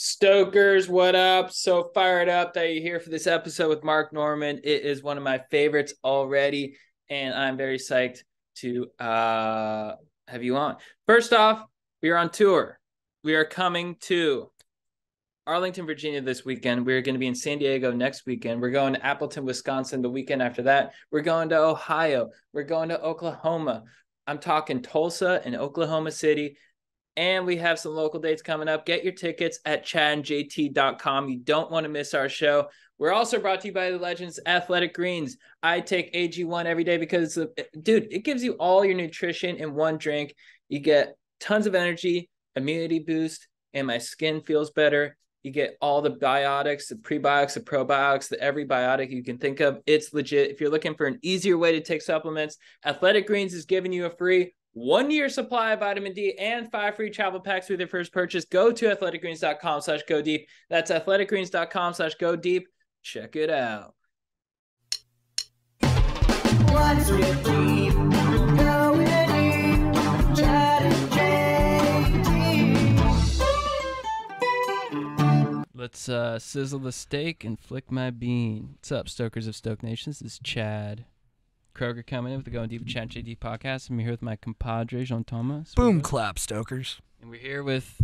Stokers, what up? So fired up that you're here for this episode with Mark Norman. It is one of my favorites already, and I'm very psyched to have you on. First off, we are on tour. We are coming to Arlington, Virginia this weekend. We're going to be in San Diego next weekend. We're going to Appleton, Wisconsin the weekend after that. We're going to Ohio. We're going to Oklahoma. I'm talking Tulsa and Oklahoma City. And we have some local dates coming up. Get your tickets at chadandjt.com. You don't want to miss our show. We're also brought to you by the Legends Athletic Greens. I take AG1 every day because, dude, it gives you all your nutrition in one drink. You get tons of energy, immunity boost, and my skin feels better. You get all the biotics, the prebiotics, the probiotics, every biotic you can think of. It's legit. If you're looking for an easier way to take supplements, Athletic Greens is giving you a free 1-year supply of vitamin D and 5 free travel packs with your first purchase. Go to athleticgreens.com/go deep. That's athleticgreens.com/go deep. Check it out. What's with deep? Going deep. Chad and JT. Let's sizzle the steak and flick my bean. What's up, Stokers of Stoke Nation? This is Chad Kroger coming in with the Going Deep with Chad and JT podcast. I'm here with my compadre, Jean Thomas. Boom clap, Stokers. And we're here with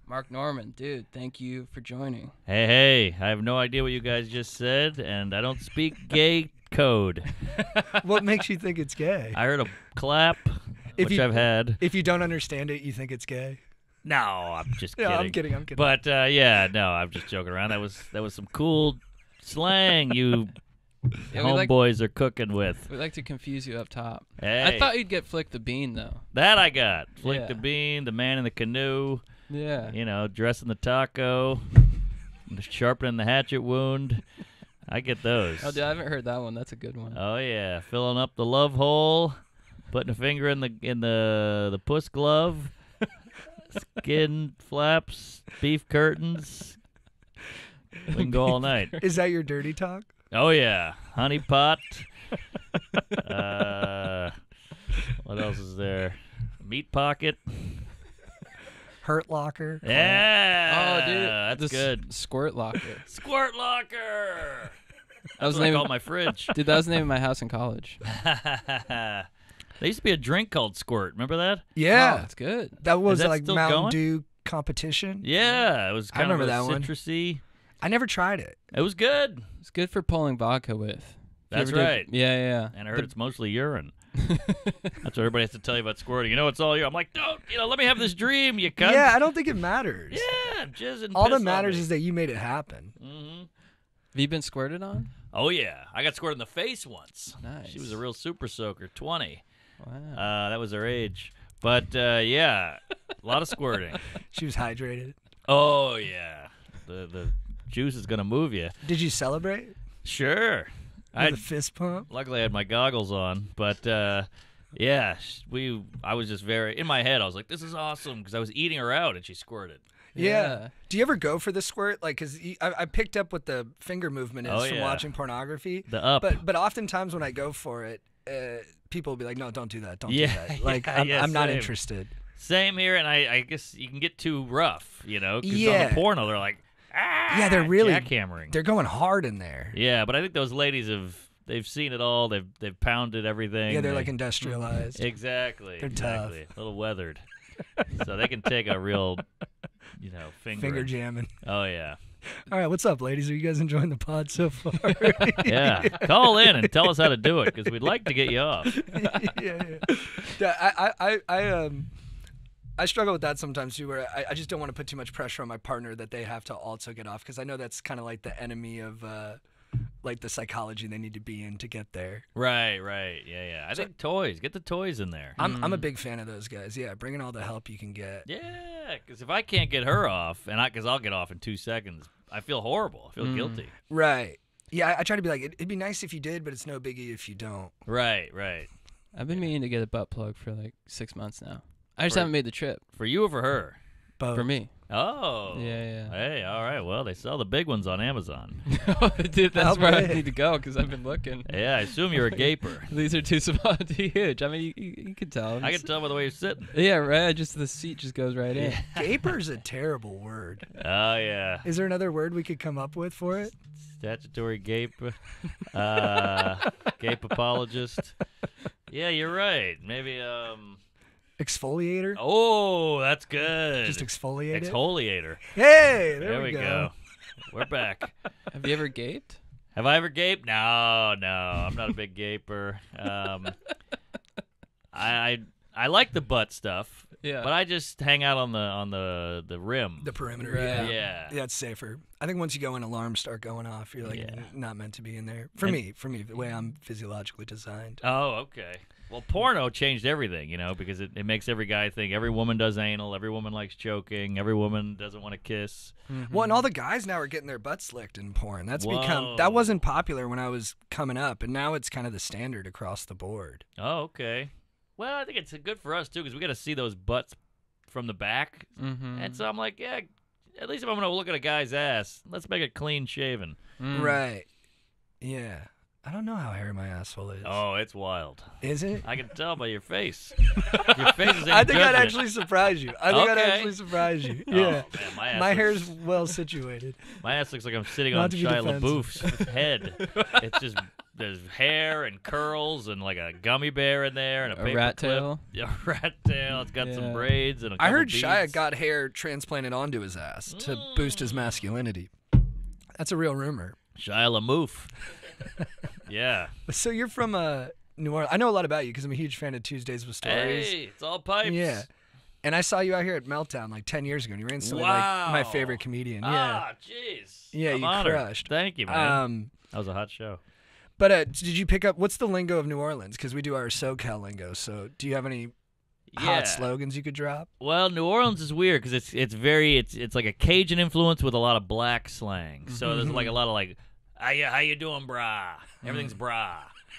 Mark Norman. Dude, thank you for joining. Hey, I have no idea what you guys just said, and I don't speak gay code. What makes you think it's gay? I heard a clap, which I've had. If you don't understand it, you think it's gay? No, I'm just kidding. No, I'm kidding. But yeah, no, I'm just joking around. That was some cool slang you Yeah, homeboys are cooking with. We like to confuse you up top. Hey. I thought you'd get flick the bean, though. That I got. Flick Yeah. the bean, the man in the canoe, Yeah. you know, dressing the taco, sharpening the hatchet wound. I get those. Oh, dude, I haven't heard that one. That's a good one. Oh yeah, filling up the love hole, putting a finger in the puss glove, skin flaps, beef curtains. We can go all night. Is that your dirty talk? Oh yeah, honey pot. What else is there? Meat pocket. Hurt locker? Yeah. Oh, dude, that's the good. Squirt locker. Squirt locker. That was That's the what I name call of my fridge. Dude, that was the name of my house in college. There used to be a drink called Squirt. Remember that? Oh, Yeah. that's good. That was that like still Mountain going? Dew competition. Yeah, it was I kind of remember a that one. citrusy. I never tried it. It was good. It's good for pulling vodka with. If you That's ever did- right. Yeah. And I heard it's mostly urine. That's what everybody has to tell you about squirting. You know, it's all urine. I'm like, don't, let me have this dream, you cunt. Yeah, I don't think it matters. Yeah, jizz and All piss that on matters me. is that you made it happen. Mhm. Have you been squirted on? Oh, yeah. I got squirted in the face once. Nice. She was a real super soaker, 20. Wow. That was her age. But, yeah, a lot of squirting. She was hydrated. Oh, yeah. The juice is going to move you. Did you celebrate? Sure. With a fist pump? Luckily, I had my goggles on, but yeah, I was just in my head. I was like, "This is awesome," because I was eating her out and she squirted. Yeah. Do you ever go for the squirt? Like, because I picked up what the finger movement is Oh, from yeah. watching pornography. The up. But oftentimes when I go for it, people will be like, "No, don't do that. Don't Yeah, do that." Like, yeah, I'm not same. interested. Same here, and I guess you can get too rough, because on Yeah. the porno they're like, Yeah, they're really jackhammering. They're going hard in there. Yeah, but I think those ladies they've seen it all. They've pounded everything. Yeah, they're like industrialized. Exactly. They're tough. exactly. A little weathered, so they can take a real, Finger jamming. Oh yeah. All right, what's up, ladies? Are you guys enjoying the pod so far? Yeah, call in and tell us how to do it because we'd like to get you off. Yeah. I struggle with that sometimes too, where I just don't want to put too much pressure on my partner that they have to also get off, because I know that's kind of like the enemy of like the psychology they need to be in to get there. Right, yeah. I think toys. Get the toys in there. I'm a big fan of those guys. Yeah, bring in all the help you can get. Yeah, because if I can't get her off, because I'll get off in 2 seconds, I feel horrible. I feel guilty. Right. Yeah, I try to be like, it'd be nice if you did, but it's no biggie if you don't. Right. I've been meaning to get a butt plug for like 6 months now. I just haven't made the trip. For you or for her? Both. For me. Oh. Yeah. Hey, all right. Well, they sell the big ones on Amazon. Dude, that's How where I big? need to go because I've been looking. Yeah, I assume you're a gaper. These are too small, too huge. I mean, you can tell. I can tell by the way you're sitting. Yeah, right. Just the seat just goes right in. Gaper's a terrible word. Oh yeah, Is there another word we could come up with for it? statutory gape, gape apologist. Yeah, you're right. Maybe Exfoliator? Oh, that's good. Just exfoliate it? Exfoliator. Hey, there There we go. We're back. Have you ever gaped? Have I ever gaped? No, I'm not a big gaper. I like the butt stuff, Yeah. but I just hang out on the rim. The perimeter, Right. yeah. Yeah. Yeah, it's safer. I think once you go in, alarms start going off. You're like Yeah. not meant to be in there. For me, the way I'm physiologically designed. Oh, okay. Well, porno changed everything, because it makes every guy think every woman does anal, every woman likes choking, every woman doesn't want to kiss. Well, and all the guys now are getting their butts licked in porn. That Whoa. wasn't popular when I was coming up, and now it's kind of the standard across the board. Oh, okay. Well, I think it's good for us too because we got to see those butts from the back, Mm-hmm. and so I'm like, yeah. At least if I'm gonna look at a guy's ass, let's make it clean shaven. Right. Yeah. I don't know how hairy my asshole is. Oh, it's wild. Is it? I can tell by your face. Your face is. I think I'd judgment. actually surprise you. I think I'd Okay. actually surprise you. Oh, Yeah. man, my ass My looks- hair's well situated. My ass looks like I'm sitting Not on to be Shia defensive. LaBeouf's head. It's just there's hair and curls and like a gummy bear in there and a A paper rat clip. tail? Yeah, a rat tail. It's got Yeah. some braids and a I couple heard Shia beads. got hair transplanted onto his ass to boost his masculinity. That's a real rumor. Shia LaMouf. Yeah. So you're from New Orleans. I know a lot about you because I'm a huge fan of Tuesdays with Stories. Hey, it's all pipes. Yeah. And I saw you out here at Meltdown like 10 years ago, and you were instantly like my Wow. favorite comedian. Yeah. Ah, jeez. Yeah, I'm you honored. crushed. Thank you, man. Um, That was a hot show. but did you pick up what's the lingo of New Orleans? Because we do our SoCal lingo. So do you have any Yeah. hot slogans you could drop? Well, New Orleans is weird because it's like a Cajun influence with a lot of black slang. So there's like a lot of like, how you doing, brah? Everything's brah,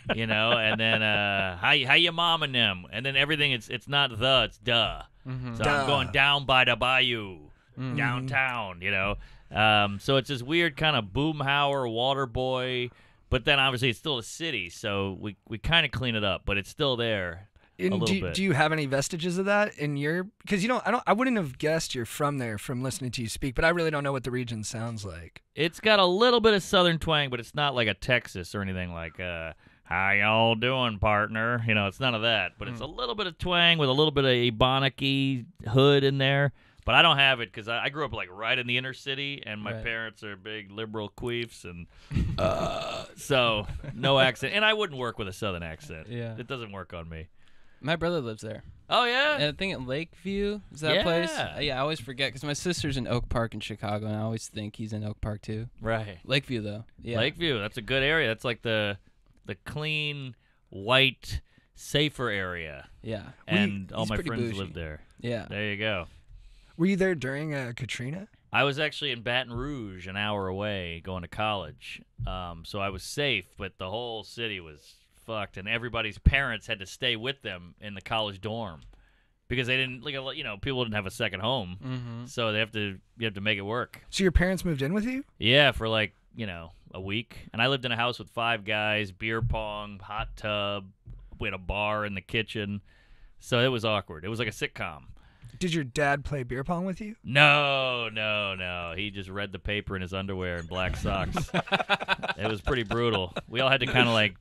and then how you mom and them, and then everything it's not it's duh. Mm-hmm. So Duh. I'm going down by the bayou, downtown, So it's this weird kind of Boomhauer, Waterboy, but then obviously it's still a city, so we kind of clean it up, but it's still there. And little bit. do you have any vestiges of that in your? Because I wouldn't have guessed you're from there from listening to you speak, but I really don't know what the region sounds like. It's got a little bit of southern twang, but it's not like a Texas or anything like how y'all doing, partner? It's none of that. But it's a little bit of twang with a little bit of Ebonic-y hood in there. But I don't have it because I grew up like right in the inner city, and my Right. parents are big liberal queefs, and so no accent. And I wouldn't work with a southern accent. Yeah. It doesn't work on me. My brother lives there. Oh yeah. And I think at Lakeview is that place. Yeah. Yeah, I always forget because my sister's in Oak Park in Chicago, and I always think he's in Oak Park too. Right. Lakeview though. Yeah. Lakeview, that's a good area. That's like the clean, white, safer area. Yeah. And all he's my pretty friends bougie. live there. Yeah. There you go. Were you there during Katrina? I was actually in Baton Rouge, an hour away, going to college. So I was safe, but the whole city was fucked, and everybody's parents had to stay with them in the college dorm because they didn't, people didn't have a second home, Mm-hmm. so you have to make it work. So your parents moved in with you? Yeah, for a week, and I lived in a house with 5 guys, beer pong, hot tub, we had a bar in the kitchen, so it was awkward. It was like a sitcom. Did your dad play beer pong with you? No. He just read the paper in his underwear and black socks. It was pretty brutal. We all had to kind of like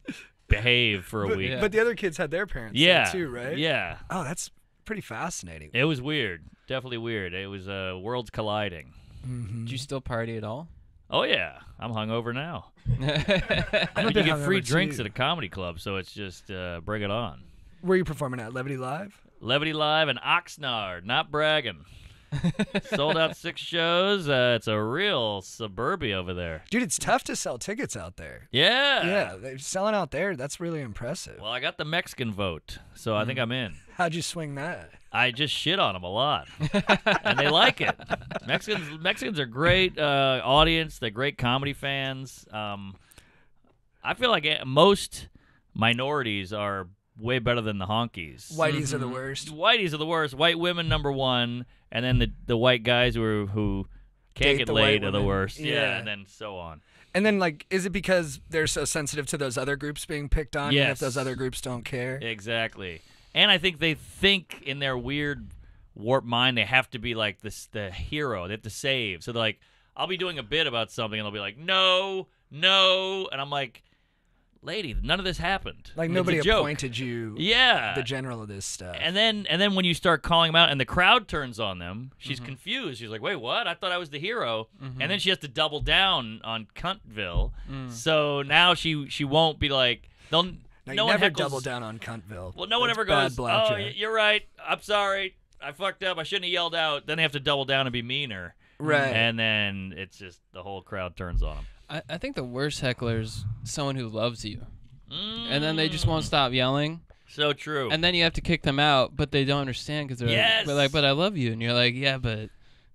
behave for a week. Yeah. But the other kids had their parents there too, right? Yeah. Oh, that's pretty fascinating. It was weird. Definitely weird. It was worlds colliding. Mm-hmm. Did you still party at all? Oh, yeah. I'm hungover now. I'm a You bit get free hungover, drinks too. at a comedy club, so it's just bring it on. Where are you performing at? Levity Live? Levity Live and Oxnard, not bragging. Sold out 6 shows. It's a real suburbia over there. Dude, it's tough to sell tickets out there. Yeah. Yeah, they're selling out there. That's really impressive. Well, I got the Mexican vote, so I think I'm in. How'd you swing that? I just shit on them a lot, and they like it. Mexicans are great audience. They're great comedy fans. I feel like most minorities are way better than the honkies. Whiteys are the worst. Whiteys are the worst. White women number 1, and then the white guys who Can't Date get the white laid are the women. worst. Yeah. And then so on. And then, like, is it because they're so sensitive to those other groups being picked on, even if Yes. those other groups don't care? Exactly. And I think they think in their weird warped mind they have to be like the hero. They have to save. So they're like, I'll be doing a bit about something, and they'll be like, no, and I'm like, lady, none of this happened. Like, It's nobody a joke. appointed you Yeah. the general of this stuff. And then when you start calling them out and the crowd turns on them, she's Mm-hmm. confused. She's like, wait, what? I thought I was the hero. Mm-hmm. And then she has to double down on Cuntville. Mm. So now she won't be like, now, no you one never heckles. double down on Cuntville. Well, no one That's ever bad goes, blackjack. you're right. I'm sorry. I fucked up. I shouldn't have yelled out. Then they have to double down and be meaner. Right. And then it's just the whole crowd turns on them. I think the worst heckler's someone who loves you, and then they just won't stop yelling, So true. and then you have to kick them out, but they don't understand because they're Yes. but I love you, and you're like, yeah, but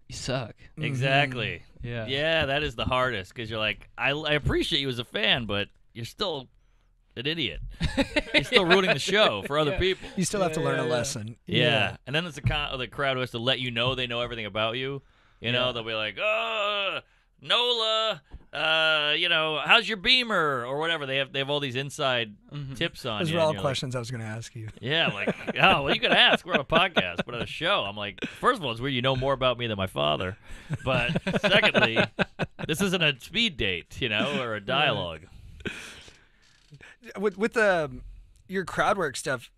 you suck. Exactly. Yeah. Yeah, that is the hardest because you're like, I appreciate you as a fan, but you're still an idiot. You're still rooting the show for other people. You still have to learn a lesson. Yeah. And then there's the crowd who has to let you know they know everything about you. You know, they'll be like, Nola, how's your Beamer or whatever. They have all these inside tips on Those you. were all and you're like, questions I was going to ask you. yeah, like, oh, well, you could ask. We're on a podcast, but on a show. I'm like, first of all, it's weird you know more about me than my father. But secondly, this isn't a speed date, or a dialogue. With your crowd work stuff,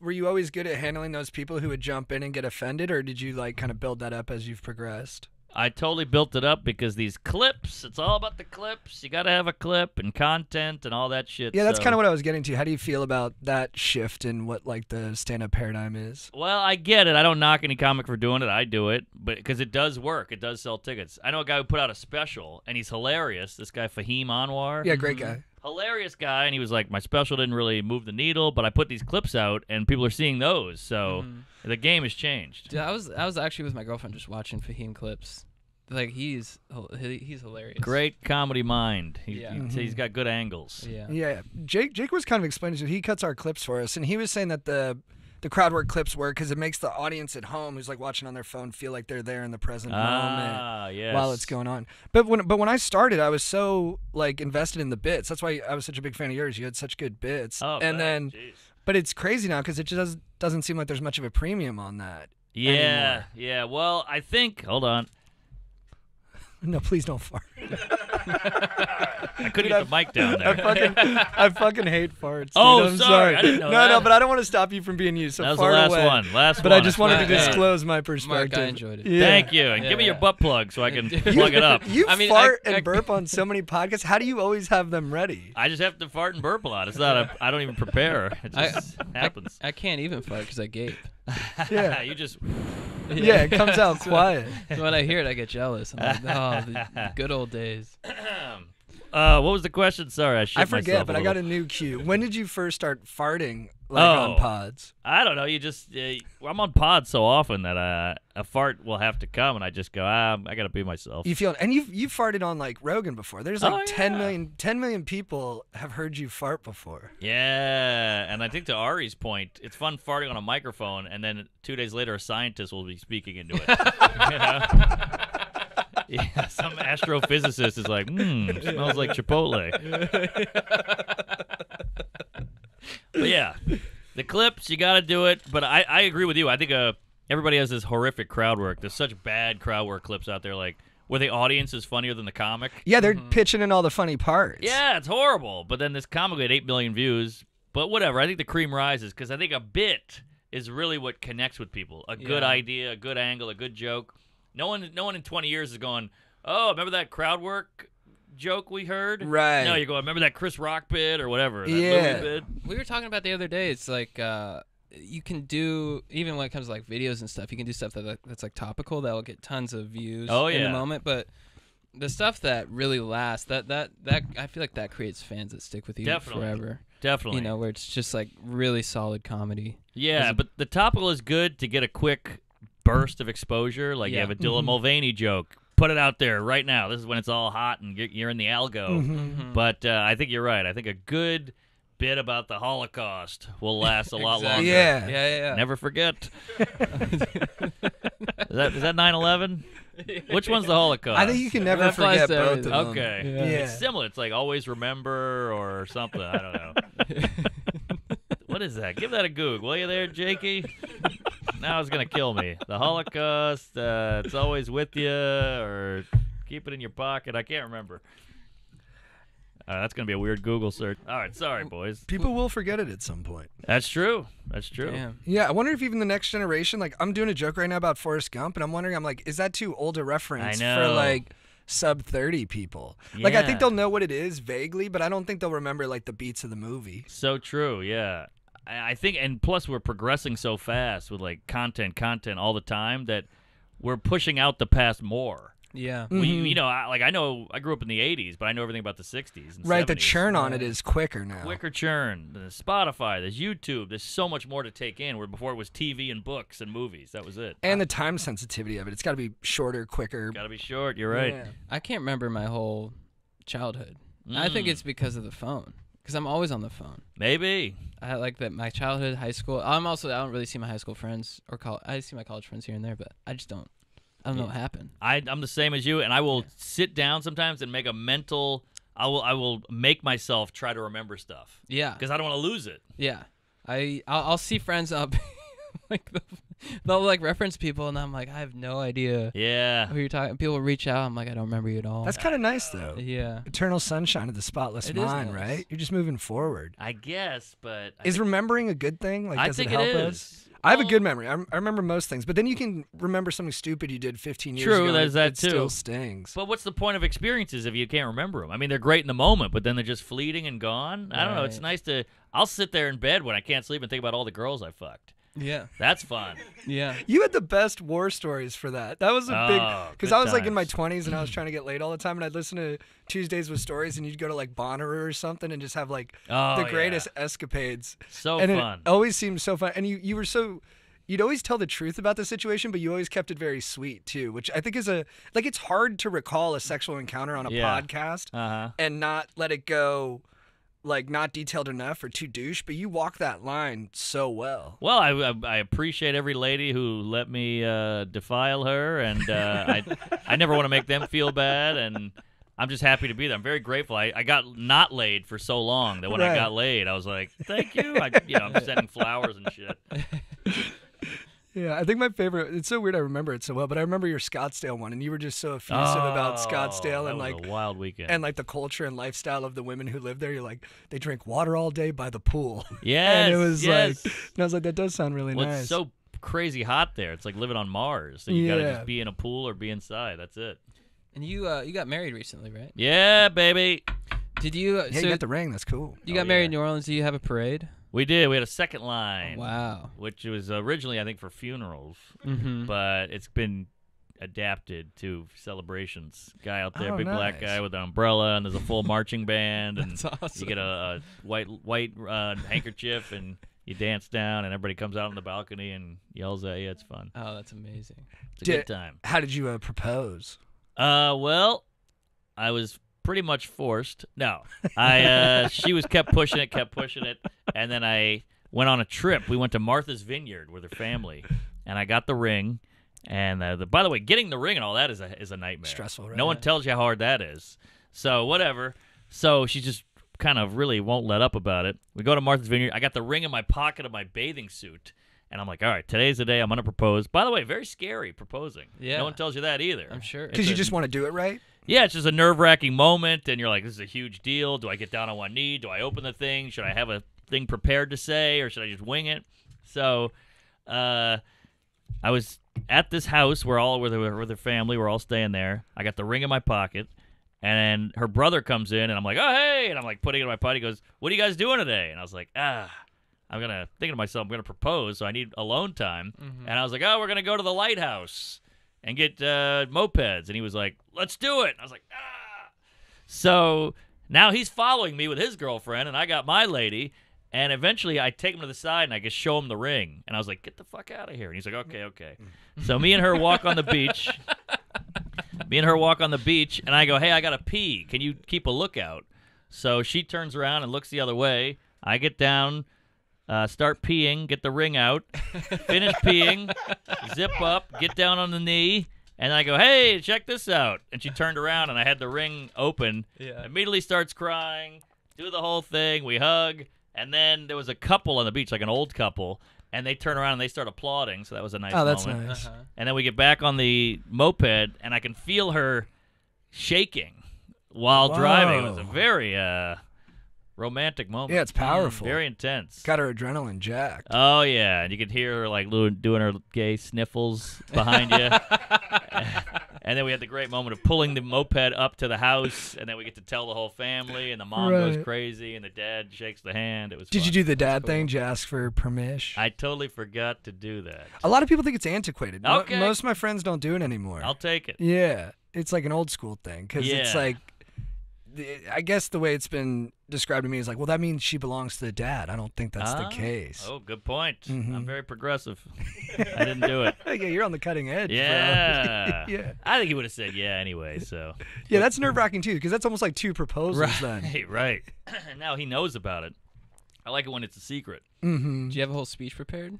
were you always good at handling those people who would jump in and get offended, or did you like kind of build that up as you've progressed? I totally built it up because these clips, it's all about the clips. You got to have a clip and content and all that shit. Yeah, that's so- kind of what I was getting to. How do you feel about that shift in what like the stand-up paradigm is? Well, I get it. I don't knock any comic for doing it. I do it, but because it does work. It does sell tickets. I know a guy who put out a special, and he's hilarious. This guy, Fahim Anwar. Yeah, great guy. Hilarious guy, and he was like, my special didn't really move the needle, but I put these clips out, and people are seeing those. So the game has changed. Dude, I was actually with my girlfriend just watching Fahim clips. Like he's hilarious. Great comedy mind. Yeah. He's got good angles. Yeah. Yeah, Jake was kind of explaining it. He cuts our clips for us, and he was saying that the crowd work clips work because it makes the audience at home who's like watching on their phone feel like they're there in the present moment Yes. while it's going on. But when I started, I was so like invested in the bits. That's why I was such a big fan of yours. You had such good bits. Oh, and man, then, jeez. but it's crazy now because it just doesn't seem like there's much of a premium on that. Yeah, anymore. yeah. Well, I think. Hold on. No, please don't fart. I couldn't get the mic down there. I fucking hate farts. Oh, dude. I'm sorry. I didn't know No, that. but I don't want to stop you from being you. So That was the fart last away. one. Last But one. I just wanted to Hey. disclose my perspective. Mark, I enjoyed it. Yeah. Thank you, and give me your Yeah. butt plug so I can plug it up. You I mean, fart I- and burp on so many podcasts. How do you always have them ready? I just have to fart and burp a lot. It's not I don't even prepare. It just happens. I can't even fart because I gape. Yeah. You just. Yeah, it comes out quiet. So when I hear it, I get jealous. I'm like, oh, the good old days. What was the question? Sorry, I shit I forget, myself but I little. got a new cue. When did you first start farting like Oh. on pods? I don't know. You just. I'm on pod so often that a fart will have to come, and I just go. I gotta be myself. You feel, and you've farted on like Rogan before. There's like Oh, 10 yeah. million people have heard you fart before. Yeah, and I think to Ari's point, it's fun farting on a microphone, and then 2 days later, a scientist will be speaking into it. You know? Yeah, some astrophysicist is like, smells like Chipotle. But yeah, the clips, you got to do it. But I agree with you. I think everybody has this horrific crowd work. There's such bad crowd work clips out there, like where the audience is funnier than the comic. Yeah, they're pitching in all the funny parts. Yeah, it's horrible. But then this comic had 8 million views. But whatever. I think the cream rises because I think a bit is really what connects with people. A good Yeah. idea, a good angle, a good joke. No one in 20 years is going, oh, remember that crowd work joke we heard? Right. No, you're going, remember that Chris Rock bit or whatever? That Yeah. Louis bit? We were talking about the other day. It's like you can do, even when it comes to like videos and stuff, you can do stuff that's like topical that will get tons of views Oh, in yeah. the moment. But the stuff that really lasts, that I feel like that creates fans that stick with you Definitely. forever. Definitely. You know, where it's just like really solid comedy. Yeah, but the topical is good to get a quick burst of exposure. Like you Yeah. have a Dylan Mulvaney joke. Put it out there right now. This is when it's all hot and you're in the algo. Mm-hmm. But I think you're right. I think a good bit about the Holocaust will last a lot longer. Yeah. Yeah. Never forget. Is that 9/11? Which one's the Holocaust? I think you can never That applies forget to both of everything. them. Okay. Yeah. It's similar. It's like always remember or something. I don't know. What is that? Give that a Google. Will you there, Jakey? Now it's going to kill me. The Holocaust, it's always with you, or keep it in your pocket. I can't remember. That's going to be a weird Google search. All right. Sorry, boys. People will forget it at some point. That's true. That's true. Damn. Yeah, I wonder if even the next generation, like, I'm doing a joke right now about Forrest Gump, and I'm wondering, I'm like, is that too old a reference I for, know. like, sub 30 people? Like, I Yeah. think they'll know what it is vaguely, but I don't think they'll remember, like, the beats of the movie. So true, yeah. I think, and plus we're progressing so fast with like content all the time that we're pushing out the past more. Yeah. We, you know, I know I grew up in the '80s, but I know everything about the '60s and Right, 70s. the churn on it is quicker now. Quicker churn. There's Spotify, there's YouTube. There's so much more to take in. Where before it was TV and books and movies. That was it. And the time sensitivity of it. It's got to be shorter, quicker. Got to be short. You're right. Yeah. I can't remember my whole childhood. I think it's because of the phone. Because I'm always on the phone. Maybe. I like that my childhood, high school. I don't really see my high school friends or I see my college friends here and there, but I just don't. I don't know what happened. I'm the same as you, and I will sit down sometimes and make a mental. I will make myself try to remember stuff Yeah. because I don't want to lose it. Yeah. I'll see friends up like they'll like reference people and I'm like I have no idea Yeah. who you're talking. People reach out. I'm like I don't remember you at all. That's kind of nice, though. yeah. Eternal sunshine of the spotless It is mind, nice. right? You're just moving forward. I guess, but Is remembering a good thing? Like, I does think it help it us? is. I have a Well, good memory. I remember most things, but then you can remember something stupid you did 15 years True, ago. there's and that it still too. stings. But what's the point of experiences if you can't remember them? I mean, they're great in the moment, but then they're just fleeting and gone. I don't know. It's Right. nice to. I'll sit there in bed when I can't sleep and think about all the girls I fucked. Yeah. That's fun. Yeah. You had the best war stories for that. That was a Oh, big because good I was like in my times. 20s and I was trying to get laid all the time, and I'd listen to Tuesdays with Stories, and you'd go to like Bonnaroo or something and just have like Oh, the yeah. greatest escapades. So and fun. it always seemed so fun. And you were so. You'd always tell the truth about the situation, but you always kept it very sweet too, which I think is it's hard to recall a sexual encounter on a Yeah. podcast Uh-huh. and not let it go, like not detailed enough or too douche. But you walk that line so well. Well, I appreciate every lady who let me defile her, and I never want to make them feel bad, and I'm just happy to be there. I'm very grateful. I got not laid for so long that when I Right. got laid, I was like, thank you. I'm sending flowers and shit. Yeah, I think my favorite. It's so weird. I remember it so well, but I remember your Scottsdale one, and you were just so effusive about Scottsdale that and was like a wild weekend. and like the culture and lifestyle of the women who live there. You're like, they drink water all day by the pool. yes, and it was yes. like, and I was like, that does sound really Well, nice. it's so crazy hot there. It's like living on Mars. So you gotta Yeah. just be in a pool or be inside. That's it. And you got married recently, right? Yeah, baby. Did you? yeah, you got the ring. That's cool. you Oh, got married yeah. in New Orleans. Do you have a parade? We did. We had a second line. Wow. Which was originally, I think, for funerals, Mm-hmm. but it's been adapted to celebrations. Guy out there, Oh, big black nice. guy with an umbrella, and there's a full marching band, and That's awesome. you get a white handkerchief, and you dance down, and everybody comes out on the balcony and yells at you. It's fun. Oh, that's amazing. It's a Did- good time. How did you propose? Well, I was pretty much forced. No, she kept pushing it, and then I went on a trip. We went to Martha's Vineyard with her family, and I got the ring. And by the way, getting the ring and all that is a nightmare. Stressful, right? No one tells you how hard that is. So whatever. So she just kind of really won't let up about it. We go to Martha's Vineyard. I got the ring in my pocket of my bathing suit. And I'm like, all right, today's the day I'm going to propose. By the way, very scary proposing. Yeah. No one tells you that either. I'm sure. Because you just want to do it right. Yeah, it's just a nerve-wracking moment, and you're like, this is a huge deal. Do I get down on one knee? Do I open the thing? Should I have a thing prepared to say, or should I just wing it? So I was at this house with her family. We're all staying there. I got the ring in my pocket, and her brother comes in, and I'm like, oh, hey. And I'm like putting it in my pocket. He goes, what are you guys doing today? And I was like, thinking to myself, I'm going to propose, so I need alone time. Mm-hmm. And I was like, oh, we're going to go to the lighthouse and get mopeds. And he was like, let's do it. And I was like, ah. So now he's following me with his girlfriend, and I got my lady. And eventually I take him to the side, and I just show him the ring. And I was like, get the fuck out of here. And he's like, okay. So me and her walk on the beach. And I go, hey, I got to pee. Can you keep a lookout? So she turns around and looks the other way. I get down, start peeing, get the ring out, finish peeing, zip up, get down on the knee, And I go, hey, check this out. And she turned around, and I had the ring open. Yeah. Immediately starts crying, do the whole thing. We hug. And then there was a couple on the beach, like an old couple. And they turn around, and they start applauding. So that was a nice Oh, that's moment. nice. And then we get back on the moped, and I can feel her shaking while driving. It was a Whoa. very romantic moment. Yeah, it's powerful. Very intense. Got her adrenaline jacked. Oh, yeah. And you could hear her, like, doing her gay sniffles behind you. And then we had the great moment of pulling the moped up to the house, and then we get to tell the whole family, and the mom goes Right. crazy, and the dad shakes the hand. It was Did fun. you do the dad thing? Did you ask for permission? I totally forgot to do that. A lot of people think it's antiquated. Okay. Most of my friends don't do it anymore. I'll take it. Yeah, it's like an old school thing because it's Yeah. like, I guess the way it's been described to me is like, well, that means she belongs to the dad. I don't think that's the case. Oh, good point. Mhm. I'm very progressive. I didn't do it. Yeah, you're on the cutting edge. bro. Yeah. Yeah. I think he would have said yeah anyway, so. Yeah, that's nerve wracking too because that's almost like two proposals then. Hey, right. Now he knows about it. I like it when it's a secret. Mm-hmm. Did you have a whole speech prepared?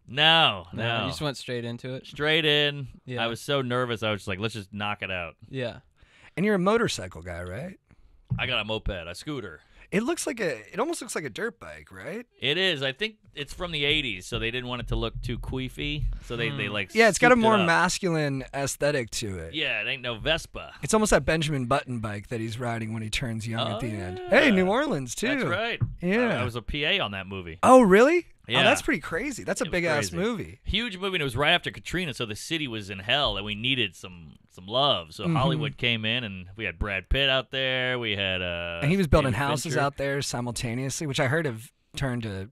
No. You just went straight into it. Straight in. Yeah. I was so nervous. I was just like, let's just knock it out. Yeah. And you're a motorcycle guy, right? I got a moped, a scooter. It almost looks like a dirt bike, right? It is. I think it's from the 80s, so they didn't want it to look too queefy. So they like Yeah, it's got a scooped it more up. masculine aesthetic to it. Yeah, it ain't no Vespa. It's almost that Benjamin Button bike that he's riding when he turns young at the end. yeah. Hey, New Orleans too. That's right. Yeah. I was a PA on that movie. Oh, really? Yeah. Oh, that's pretty crazy. That's a It was big ass crazy. movie. Huge movie, and it was right after Katrina, so the city was in hell, and we needed some love. So Hollywood came in, and we had Brad Pitt out there. We had And he was building David houses Fincher. out there simultaneously, which I heard have turned to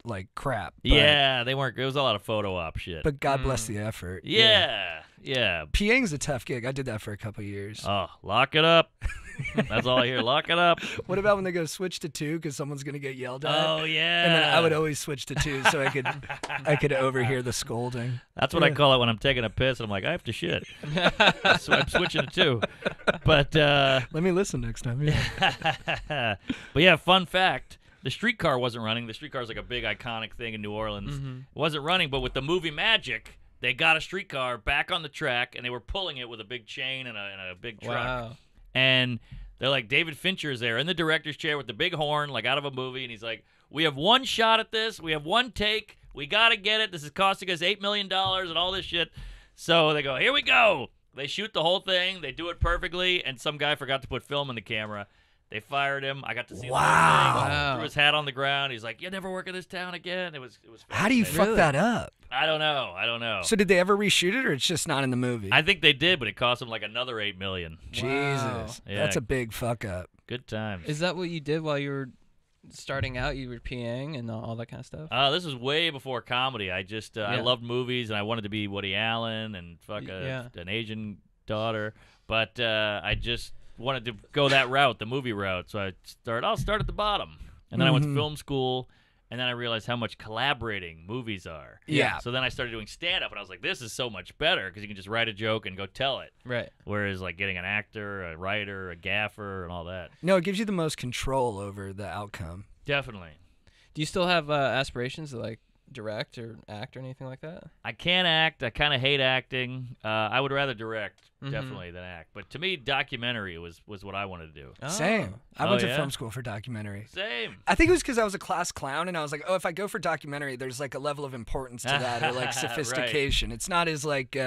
like crap. But, Yeah, they weren't. It was a lot of photo op shit. But God bless the effort. yeah. PAing's a tough gig. I did that for a couple years. Oh, lock it up. That's all I hear. Lock it up. What about when they go switch to 2 because someone's gonna get yelled at? Oh yeah. And then I would always switch to 2 so I could overhear the scolding. That's what I call it when I'm taking a piss and I'm like, I have to shit. So I'm switching to 2. But Let me listen next time. Yeah. but yeah, fun fact. The streetcar wasn't running. The streetcar is like a big iconic thing in New Orleans. It wasn't running, but with the movie Magic, they got a streetcar back on the track, and they were pulling it with a big chain and a big truck. Wow. And they're like, David Fincher is there in the director's chair with the big horn, like out of a movie, and he's like, we have one shot at this. We have one take. We got to get it. This is costing us $8 million and all this shit. So they go, here we go. They shoot the whole thing. They do it perfectly, and some guy forgot to put film in the camera. They fired him. I got to see the whole thing. Wow. Threw his hat on the ground. He's like, "You never work in this town again." It was. How do you fascinating. fuck that up? I don't know. So did they ever reshoot it, or it's just not in the movie? I think they did, but it cost them like another $8 million. Jesus, Yeah. that's a big fuck up. Good times. Is that what you did while you were starting out? You were PAing and all that kind of stuff? This was way before comedy. I just I Yeah. loved movies, and I wanted to be Woody Allen and fuck an Asian daughter, but I just wanted to go that route, the movie route. So I'll start at the bottom, and then I went to film school. And then I realized how much collaborating movies are. Yeah. So then I started doing stand-up, and I was like, this is so much better because you can just write a joke and go tell it. Right. Whereas, like, getting an actor, a writer, a gaffer, and all that. No, it gives you the most control over the outcome. Definitely. Do you still have aspirations to like direct or act or anything like that? I can't act. I kind of hate acting. I would rather direct, Mhm. definitely, than act. But to me, documentary was what I wanted to do. Same. I Oh, went to yeah? film school for documentary. Same. I think it was because I was a class clown, and I was like, oh, if I go for documentary, there's like a level of importance to that, or like Right. sophistication. It's not as like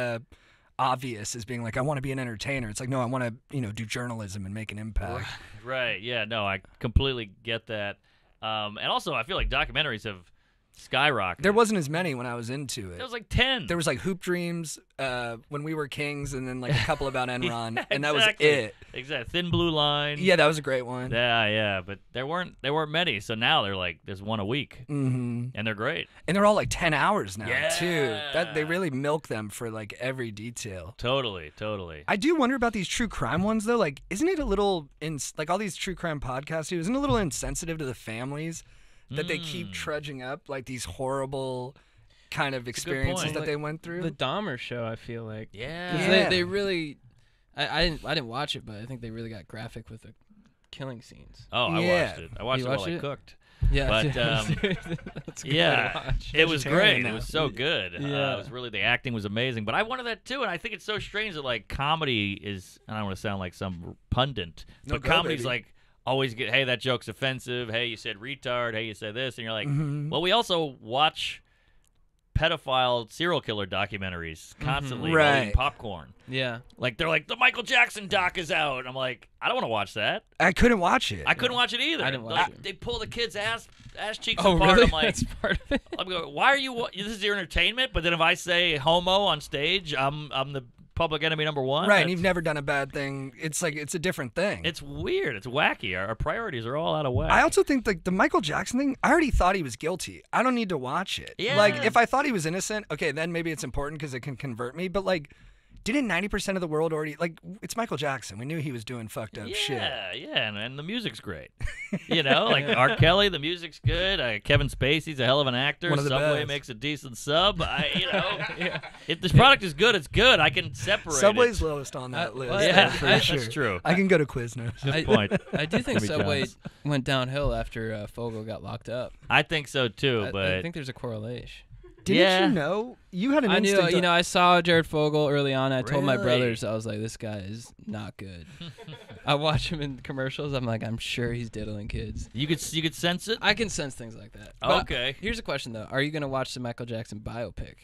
obvious as being like, I want to be an entertainer. It's like, no, I want to, do journalism and make an impact. Right. Yeah. No, I completely get that. And also, I feel like documentaries have skyrocketed. There wasn't as many when I was into it. There was like 10. There was like Hoop Dreams, When We Were Kings, and then like a couple about Enron, and that was Exactly. it. Exactly. Thin Blue Line. Yeah, that was a great one. Yeah. But there weren't many. So now they're like, there's one a week, Mm-hmm. and they're great. And they're all like 10 hours now too. That they Yeah. really milk them for like every detail. Totally. I do wonder about these true crime ones though. Like, isn't it a little like all these true crime podcasts? Isn't it a little insensitive to the families that they keep trudging up like these horrible kind of experiences point. that they went through? The Dahmer show, I feel like. 'Cause Yeah. Yeah. They really, I didn't watch it, but I think they really got graphic with the killing scenes. Oh, I Yeah. watched it. I watched You it while watched I it? cooked. Yeah, But, that's a good Yeah, watch. it was Vegetarian great. It now. was so good. Yeah. It was really, the acting was amazing. But I wanted that too, and I think it's so strange that like comedy is. I don't want to sound like some pundit, No, but go, comedy's baby. like always get. Hey, that joke's offensive. Hey, you said retard. Hey, you said this, and you're like, Mhm. well, we also watch pedophile serial killer documentaries constantly while Right. eating popcorn. Yeah. Like they're like the Michael Jackson doc is out. And I'm like, I don't want to watch that. I couldn't watch it. I couldn't watch it either. I didn't watch Like, it. They pull the kid's ass cheeks Oh, apart. really? I'm like, That's part of it. I'm going, why are you? This is your entertainment. But then if I say homo on stage, I'm the public enemy number one. Right, and That's- you've never done a bad thing. It's like it's a different thing. It's weird. It's wacky. Our priorities are all out of whack. I also think like the Michael Jackson thing, I already thought he was guilty. I don't need to watch it. Yeah. Like if I thought he was innocent, okay, then maybe it's important because it can convert me. But like, didn't 90% of the world already like it's Michael Jackson? We knew he was doing fucked up shit. Yeah, and the music's great. You know, like R. Kelly, the music's good. Kevin Spacey's a hell of an actor. One of the Subway best. makes a decent sub. If this product is good, it's good. I can separate Subway's it. lowest on that list. well, Yeah, for that's sure. true. I can go to Quiznos. Good point. I do think Maybe Subway John's. went downhill after Fogel got locked up. I think so too, but I think there's a correlation. Didn't Yeah. you know? You had an I knew, instinct. you know, I saw Jared Fogle early on. I told my Really? brothers, I was like, this guy is not good. I watch him in commercials. I'm like, I'm sure he's diddling kids. you could sense it. I can sense things like that. But Okay, here's a question, though. Are you going to watch the Michael Jackson biopic?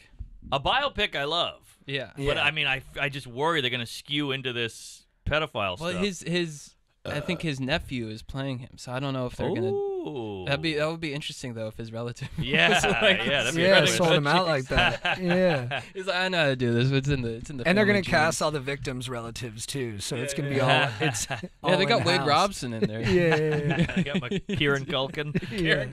a biopic I love, Yeah. Yeah. but I mean, I just worry they're gonna skew into this pedophile Well, stuff. his I think his nephew is playing him, so I don't know if they're going to. Ooh. That would be interesting, though, if his relative. Yeah, was like, yeah, that'd be yeah, really sold him out like that. Yeah. He's like, I know how to do this. It's in the. And they're family gonna cast genes. all the victims' relatives too, so it's gonna be all. It's Yeah, they got Wade in-house. Robson in there. Yeah. I got my Kieran Culkin. Yeah.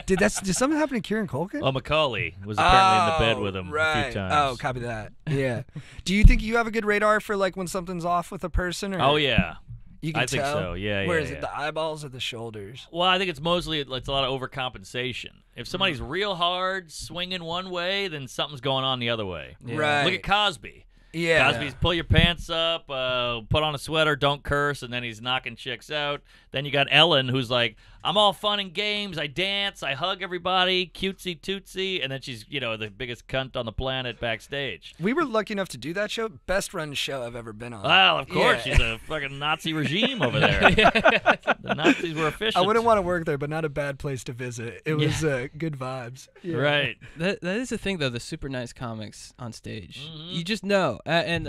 Did something happen to Kieran Culkin? Oh, Macaulay was apparently in the bed with him right. a few times. Oh, copy that. Yeah. Do you think you have a good radar for like when something's off with a person? Or Oh yeah. you can I think tell? so. Yeah, Where yeah, is yeah. it? The eyeballs or the shoulders? Well, I think it's mostly it's a lot of overcompensation. If somebody's real hard swinging one way, then something's going on the other way. Yeah. Right. Look at Cosby. Yeah. Cosby's pull your pants up, put on a sweater, don't curse, and then he's knocking chicks out. Then you got Ellen, who's like, I'm all fun and games. I dance, I hug everybody, cutesy tootsie, and then she's, the biggest cunt on the planet backstage. We were lucky enough to do that show. Best run show I've ever been on. Well, of course, Yeah. she's a fucking Nazi regime over there. The Nazis were efficient. I wouldn't want to work there, but not a bad place to visit. It was good vibes. Yeah. Right. That is the thing, though. The super nice comics on stage, Mhm. you just know. And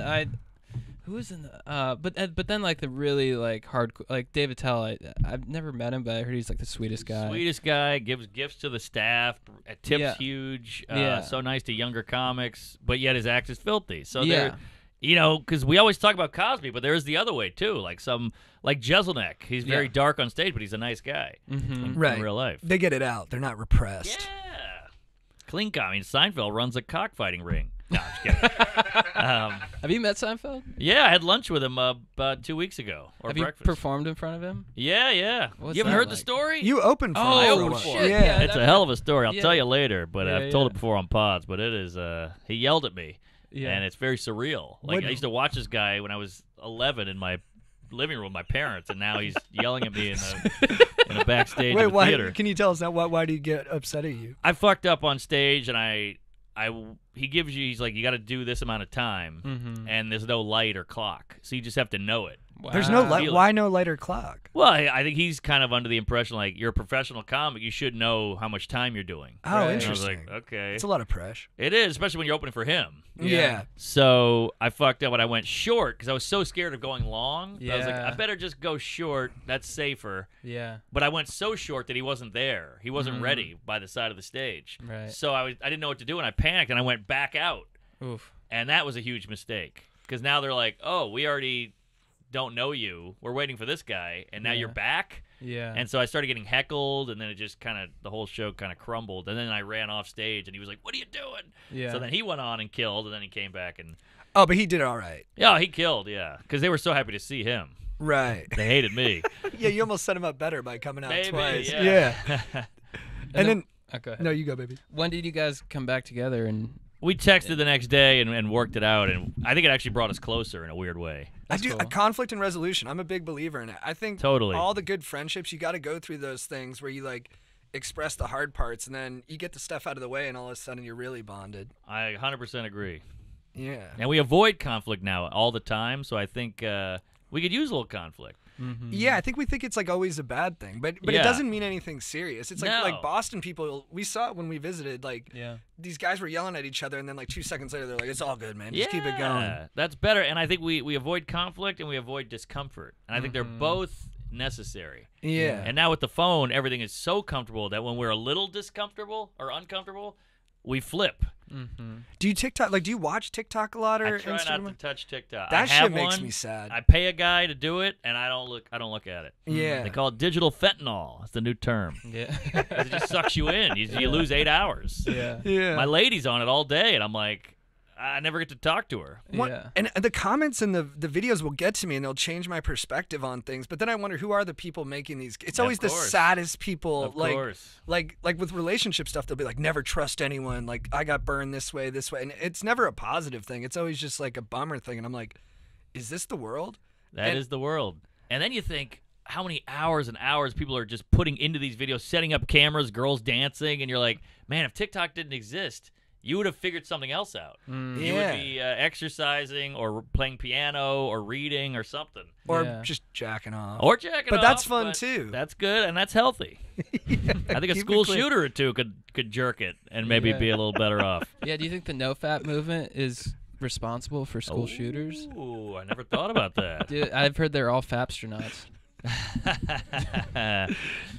who was in the? But then like the really like hardcore, like David Tell. I've never met him, but I heard he's like the sweetest guy. Sweetest guy, gives gifts to the staff, tips Yeah. huge, Yeah. so nice to younger comics, but yet his act is filthy. So Yeah. they're, because we always talk about Cosby, but there is the other way too. Like Jeselnik, he's very Yeah. dark on stage, but he's a nice guy Mm-hmm. Right. in real life. They get it out. They're not repressed. Yeah, clean guy. I mean, Seinfeld runs a cockfighting ring. No, I'm just kidding. Have you met Seinfeld? Yeah, I had lunch with him about 2 weeks ago, or Have breakfast. you performed in front of him? Yeah. What's you haven't that heard the like? story? You opened for Oh, him I for a opened while. for him. Yeah. Yeah. It's a hell of a story. I'll Yeah. tell you later, but Yeah, I've told yeah. it before on pods. But it is, he yelled at me, Yeah. and it's very surreal. Like What- I used to watch this guy when I was 11 in my living room with my parents, and now he's yelling at me in a backstage Wait, of a why? theater. Can you tell us that? Why do you get upset at you? I fucked up on stage, and he gives you, he's like, you got to do this amount of time, Mm-hmm. and there's no light or clock, so you just have to know it. There's no light. Feel it. Why no lighter clock? Well, I think he's kind of under the impression like you're a professional comic, you should know how much time you're doing. Oh, Right. And I was interesting. like, okay, It's a lot of pressure. it is, especially when you're opening for him. Yeah. So I fucked up when I went short because I was so scared of going long. I was like, Yeah. I better just go short. That's safer. Yeah. But I went so short that he wasn't there. He wasn't ready by the side of the stage. Right. So I didn't know what to do, and I panicked, and I went back out. Oof. And that was a huge mistake because now they're like, oh, we already don't know you. We're waiting for this guy, and now Yeah. you're back. Yeah. And so I started getting heckled, and then it just the whole show kind of crumbled. And then I ran off stage, and he was like, what are you doing? yeah. So then he went on and killed, and then he came back and Oh, but he did all right. yeah, he killed, yeah, because they were so happy to see him. Right. They hated me. Yeah, you almost set him up better by coming out Maybe, twice. yeah. And then go ahead. no, you go, baby. When did you guys come back together? And We texted the next day and worked it out, and I think it actually brought us closer in a weird way. I do cool. a conflict and resolution. I'm a big believer in it. I think Totally. all the good friendships, you got to go through those things where you like express the hard parts, and then you get the stuff out of the way, and all of a sudden you're really bonded. I 100% agree. Yeah. And we avoid conflict now all the time, so I think we could use a little conflict. Yeah, I think we think it's like always a bad thing, but Yeah. it doesn't mean anything serious. It's like No. like Boston people. We saw it when we visited. Like Yeah. these guys were yelling at each other, and then like 2 seconds later, they're like, "It's all good, man. Just keep it going." Yeah, that's better. And I think we avoid conflict and we avoid discomfort. And I think they're both necessary. Yeah. And now with the phone, everything is so comfortable that when we're a little discomfortable or uncomfortable, we flip. Do you TikTok? Like, do you watch TikTok a lot or I try Instagram? not to touch TikTok. That I shit have makes one. me sad. I pay a guy to do it, and I don't look at it. Yeah. They call it digital fentanyl. That's the new term. Yeah. 'Cause it just sucks you in. You lose 8 hours. yeah. Yeah. My lady's on it all day, and I'm like, I never get to talk to her. What- Yeah. And the comments and the videos will get to me, and they'll change my perspective on things. But then I wonder, who are the people making these? It's always the course. saddest people. Of like, course. like with relationship stuff, they'll be like, never trust anyone. Like, I got burned this way, and it's never a positive thing. It's always just like a bummer thing. And I'm like, is this the world? That is the world. And then you think how many hours and hours people are just putting into these videos, setting up cameras, girls dancing, and you're like, man, if TikTok didn't exist, you would have figured something else out. You would Yeah. be exercising or playing piano or reading or something. Or Yeah. just jacking off. Or jacking But off. that's fun, but too. That's good, and that's healthy. I think a keep it school clean. shooter or two could jerk it and maybe Yeah. be a little better off. Yeah. Do you think the NoFap movement is responsible for school shooters? Ooh, I never thought about that. Dude, I've heard they're all Fapstronauts.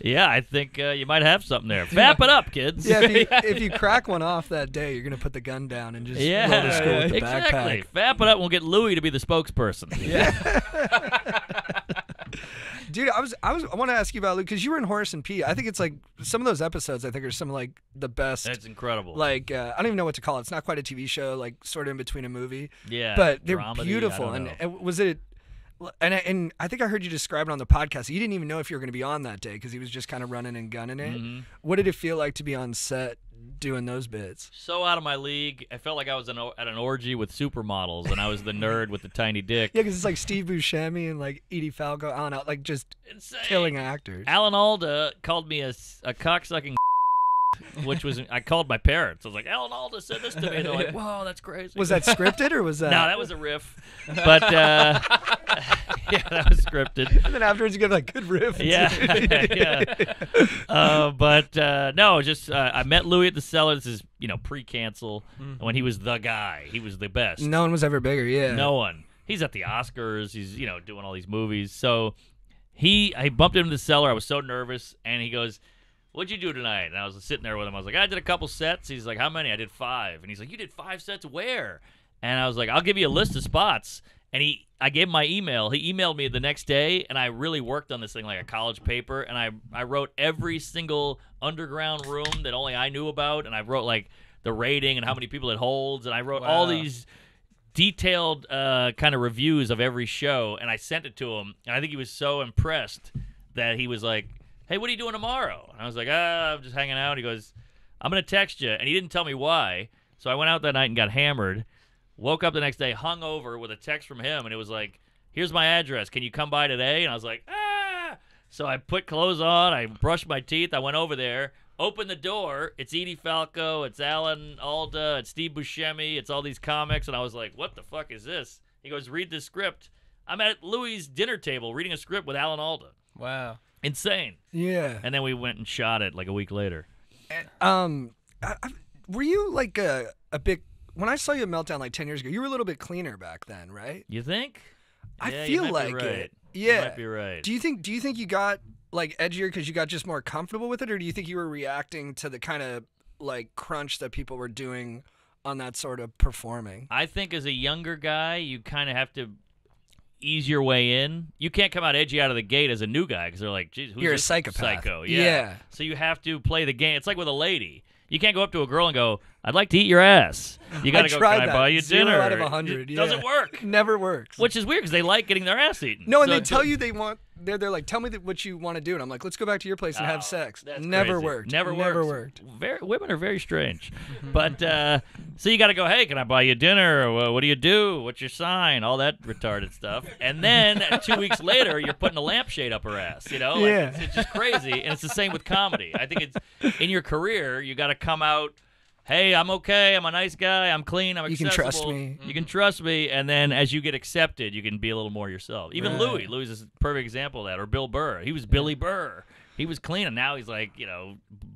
Yeah, I think you might have something there. Fap it up, kids. Yeah, if you crack one off that day, you're gonna put the gun down and just Yeah, roll to school with the exactly. backpack. Fap it up and we'll get Louis to be the spokesperson. Dude, I want to ask you about Luke because you were in Horace and Pete. I think it's like some of those episodes. I think are some of like the best. That's incredible. Like I don't even know what to call it. It's not quite a TV show, like sort of in between a movie. Yeah, but they're dramedy, I beautiful. don't And was it? And I think I heard you describe it on the podcast. You didn't even know if you were going to be on that day because he was just kind of running and gunning it. Mm-hmm. What did it feel like to be on set doing those bits? so out of my league. I felt like I was at an orgy with supermodels, and I was the nerd with the tiny dick. Yeah, because it's like Steve Buscemi and like Edie Falco. I don't know, like just Insane. killing actors. Alan Alda called me a cocksucking, which was I called my parents. I was like, Alan Alda said this to me, and they're like, "Whoa, that's crazy." Was that scripted or was that? No, that was a riff. But yeah, that was scripted. And then afterwards you get like good riff. Yeah, yeah. But no, just I met Louis at the Cellar. This is pre-cancel when he was the guy. He was the best. No one was ever bigger. Yeah. No one. He's at the Oscars. He's doing all these movies. So I bumped into the Cellar. I was so nervous, and he goes, "What'd you do tonight?" And I was sitting there with him. I was like, "I did a couple sets." He's like, "How many?" I did 5. And he's like, "You did 5 sets where?" And I was like, "I'll give you a list of spots." And I gave him my email. He emailed me the next day, and I really worked on this thing like a college paper. And I wrote every single underground room that only I knew about. And I wrote like the rating and how many people it holds. And I wrote all these detailed kind of reviews of every show. And I sent it to him. And I think he was so impressed that he was like, "Hey, what are you doing tomorrow?" And I was like, I'm just hanging out. He goes, "I'm going to text you." And he didn't tell me why. So I went out that night and got hammered. Woke up the next day hungover with a text from him. And it was like, "Here's my address. Can you come by today?" And I was like, ah. So I put clothes on. I brushed my teeth. I went over there, opened the door. It's Edie Falco. It's Alan Alda. It's Steve Buscemi. It's all these comics. And I was like, what the fuck is this? He goes, "Read this script." I'm at Louis' dinner table reading a script with Alan Alda. Wow. Insane. Yeah. And then we went and shot it like a week later. Were you like a bit? When I saw you at Meltdown like 10 years ago, you were a little bit cleaner back then, right? You think? I Yeah, feel you might be like right. it. You Yeah. might be right. Do you think you got like edgier because you got just more comfortable with it, or do you think you were reacting to the kind of like crunch that people were doing on that sort of performing? I think as a younger guy, you kind of have to ease your way in. You can't come out edgy out of the gate as a new guy because they're like, "Geez, who's You're a this psychopath." psycho?" Yeah. So you have to play the game. It's like with a lady. You can't go up to a girl and go, "I'd like to eat your ass." You got to go, tried "Can I that. buy you 0 dinner?" out of 100. It Yeah. doesn't work. Never works. Which is weird because they like getting their ass eaten. No, and So they tell you they want they're like, tell me what you want to do, and I'm like, let's go back to your place and have sex. That's Never crazy. worked. Never worked. Women are very strange. But so you got to go, hey, can I buy you dinner? What do you do? What's your sign? All that retarded stuff. And then 2 weeks later, you're putting a lampshade up her ass. You know, like, Yeah. it's just crazy. And it's the same with comedy. I think it's in your career, you got to come out. Hey, I'm okay. I'm a nice guy. I'm clean. I'm You accessible. can trust me. You can trust me. And then as you get accepted, you can be a little more yourself. Even Right. Louis. Louis is a perfect example of that. Or Bill Burr. He was Billy Burr. He was clean, and now he's like,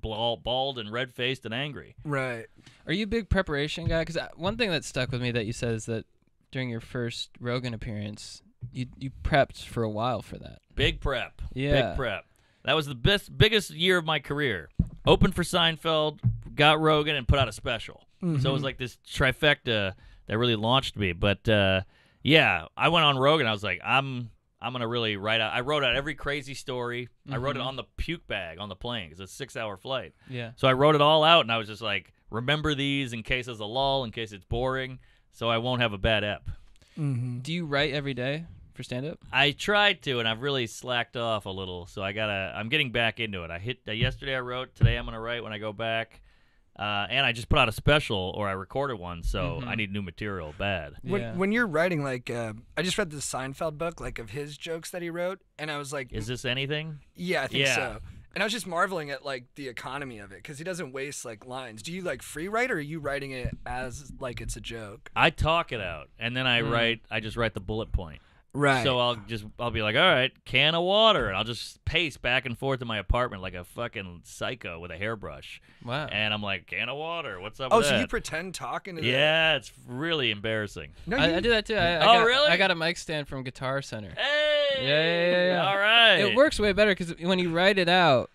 bald and red-faced and angry. Right. Are you a big preparation guy? Because one thing that stuck with me that you said is that during your first Rogan appearance, you prepped for a while for that. Big prep. Yeah. Big prep. That was the biggest year of my career. Opened for Seinfeld, got Rogan, and put out a special. So it was like this trifecta that really launched me. But, yeah, I went on Rogan. I was like, I'm going to really write out. I wrote out every crazy story. I wrote it on the puke bag on the plane because it's a 6-hour flight. Yeah. So I wrote it all out, and I was just like, remember these in case there's a lull, in case it's boring, so I won't have a bad ep. Do you write every day for stand-up? I tried to, and I've really slacked off a little, so I'm getting back into it. Yesterday I wrote, today I'm going to write when I go back, and I just put out a special, or I recorded one, so I need new material bad. Yeah. When you're writing, like, I just read the Seinfeld book, like, of his jokes that he wrote, and I was like, Is this anything? yeah, I think Yeah. so. And I was just marveling at, like, the economy of it, because he doesn't waste, like, lines. Do you, like, free write, or are you writing it as, like, it's a joke? I talk it out, and then I just write the bullet point. Right. So I'll be like, all right, can of water, and I'll just pace back and forth in my apartment like a fucking psycho with a hairbrush. Wow. And I'm like, can of water, what's up oh, with so that? you pretend talking to Yeah, it's really embarrassing. No, I do that too. Really? I got a mic stand from Guitar Center. Hey! Yeah. All right. It works way better because when you write it out,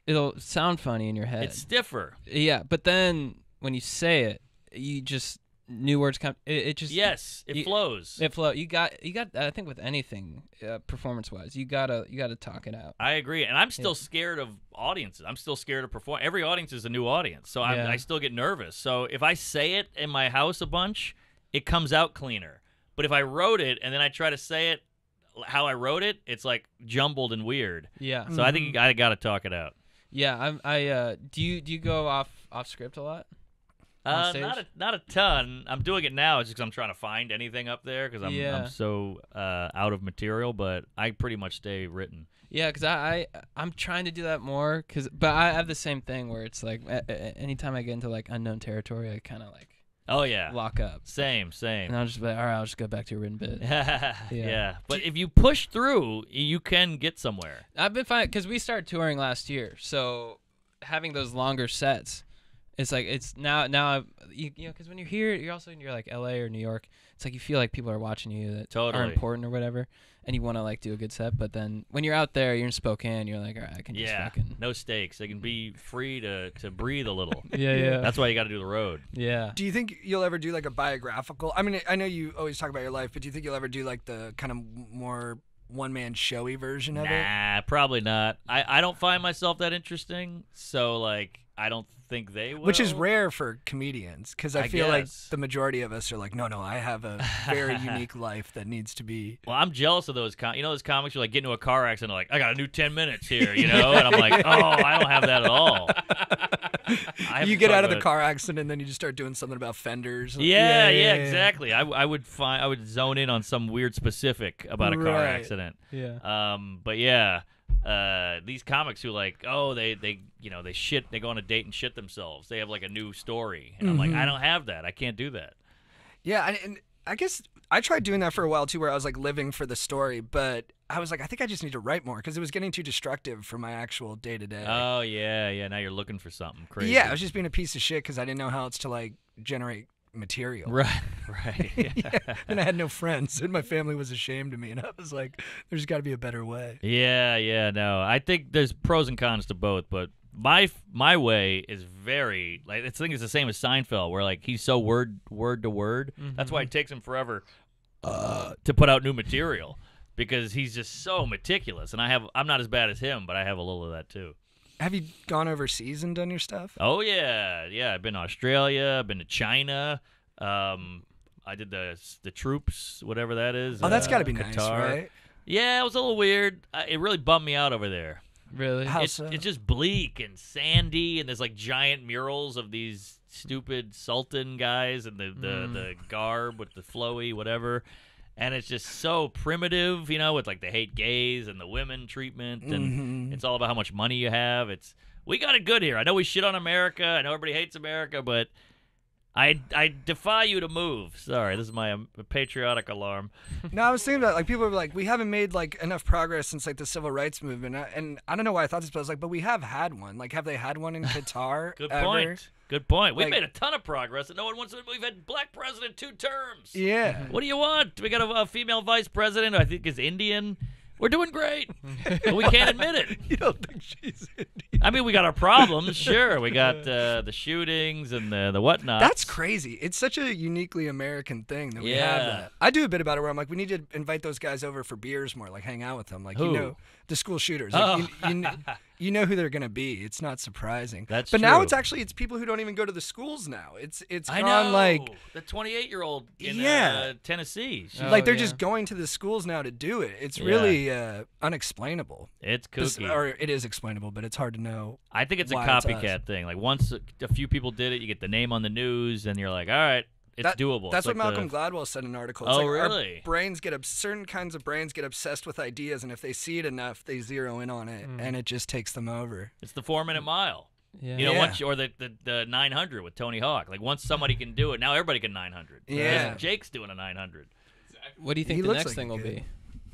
it'll sound funny in your head. It's stiffer. Yeah, but then when you say it, you just new words come. It just Yes, it flows. It flow. You got. I think with anything, performance wise, you gotta talk it out. I agree, and I'm still scared of audiences. I'm still scared to perform. Every audience is a new audience, so Yeah. I still get nervous. So if I say it in my house a bunch, it comes out cleaner. But if I wrote it and then I try to say it how I wrote it, it's like jumbled and weird. Yeah. So I think I got to talk it out. Yeah. Do you go off script a lot? On stage? Not a ton. I'm doing it now just because I'm trying to find anything up there because Yeah. I'm so out of material. But I pretty much stay written. Yeah, because I'm trying to do that more. But I have the same thing where it's like anytime I get into like unknown territory, I kind of like Oh yeah, lock up. same. And I'll just be like, all right, I'll just go back to a written bit. Yeah. But if you push through, you can get somewhere. I've been fine because we started touring last year, so having those longer sets, it's like it's now you know because when you're here, you're like L.A. or New York. It's like you feel like people are watching you that are Totally. important or whatever, and you want to like do a good set. But then when you're out there, you're in Spokane, you're like, all right, I can just Yeah, fucking no stakes. They can be free to breathe a little. yeah. That's why you got to do the road. Yeah. Do you think you'll ever do like a biographical? I mean, I know you always talk about your life, but do you think you'll ever do like the kind of more one-man showy version of it? Nah, probably not. I don't find myself that interesting, so like I don't think they will. Which is rare for comedians, because I feel like guess. the majority of us are like, no, I have a very unique life that needs to be. Well, I'm jealous of those. Those comics who like get into a car accident, like I got a new 10 minutes here, and I'm like, oh, I don't have that at all. You get out of the car accident, and then you just start doing something about fenders. Yeah, exactly. I would zone in on some weird specific about a car Right. accident. Yeah. But yeah, these comics who like, oh, they shit, they go on a date and shit themselves. They have like a new story, and I'm like, I don't have that. I can't do that. Yeah, and I guess I tried doing that for a while too, where I was like living for the story, but I was like, I think I just need to write more because it was getting too destructive for my actual day to day. Oh yeah. Now you're looking for something crazy. Yeah, I was just being a piece of shit because I didn't know how else to like generate material. right. Yeah. And I had no friends, and my family was ashamed of me, and I was like, there's got to be a better way. Yeah. No, I think there's pros and cons to both, but my way is very like I think it's the same as Seinfeld, where like he's so word to word. That's why it takes him forever to put out new material because he's just so meticulous. And I'm not as bad as him, but I have a little of that too. Have you gone overseas and done your stuff? Oh yeah. I've been to Australia. I've been to China. I did the Troops, whatever that is. Oh, that's got to be Qatar. nice, right? Yeah, it was a little weird. It really bummed me out over there. Really? How It's so? it's just bleak and sandy, and there's like giant murals of these stupid Sultan guys and the garb with the flowy whatever, and it's just so primitive, with like the hate gays and the women treatment, and it's all about how much money you have. We got it good here. I know we shit on America. I know everybody hates America, but I defy you to move. Sorry, this is my patriotic alarm. No, I was thinking about, like, people were like, we haven't made, like, enough progress since, like, the civil rights movement. And I don't know why I thought this, but I was like, but we have had one. Like, have they had one in Qatar? Good ever? point. Good point. We've Like- made a ton of progress, and no one wants to. We've had black president 2 terms. Yeah. What do you want? We got a female vice president who I think is Indian. We're doing great, but we can't admit it. You don't think she's Indian? I mean, we got our problems, sure. We got the shootings and the whatnot. That's crazy. It's such a uniquely American thing that we have Yeah. that. I do a bit about it where I'm like, we need to invite those guys over for beers more, like hang out with them. Like, Who? the school shooters. Oh. Like, you know who they're going to be. It's not surprising. That's But now true. it's people who don't even go to the schools now. It's I gone know. like The 28-year-old in Yeah. Tennessee. Oh, like they're yeah. just going to the schools now to do it. It's Yeah. really unexplainable. It's This- kooky. or it is explainable, but it's hard to know. I think it's a why it's us. copycat thing. Like once a few people did it, you get the name on the news, and you're like, all right, it's doable. That's It's what like Malcolm the- Gladwell said in an article. It's Oh, like really? Our brains certain kinds of brains get obsessed with ideas, and if they see it enough, they zero in on it, and it just takes them over. It's the 4-minute mile. Yeah. You know, Yeah. once or the 900 with Tony Hawk. Like once somebody can do it, now everybody can 900. Yeah. Jake's doing a 900. What do you He think the looks next like thing he will could. be?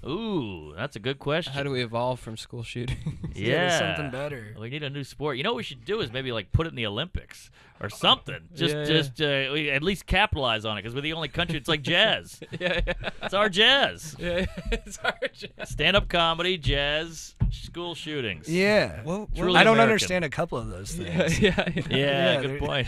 Ooh, that's a good question. How do we evolve from school shootings? Yeah, there's something better. We need a new sport. You know what we should do is maybe like put it in the Olympics or something. We at least capitalize on it because we're the only country. It's like jazz. yeah, It's our jazz. yeah. It's hard. Stand-up comedy, jazz, school shootings. Yeah. Truly I don't American. understand a couple of those things. Yeah. Yeah, Yeah, good they're- point.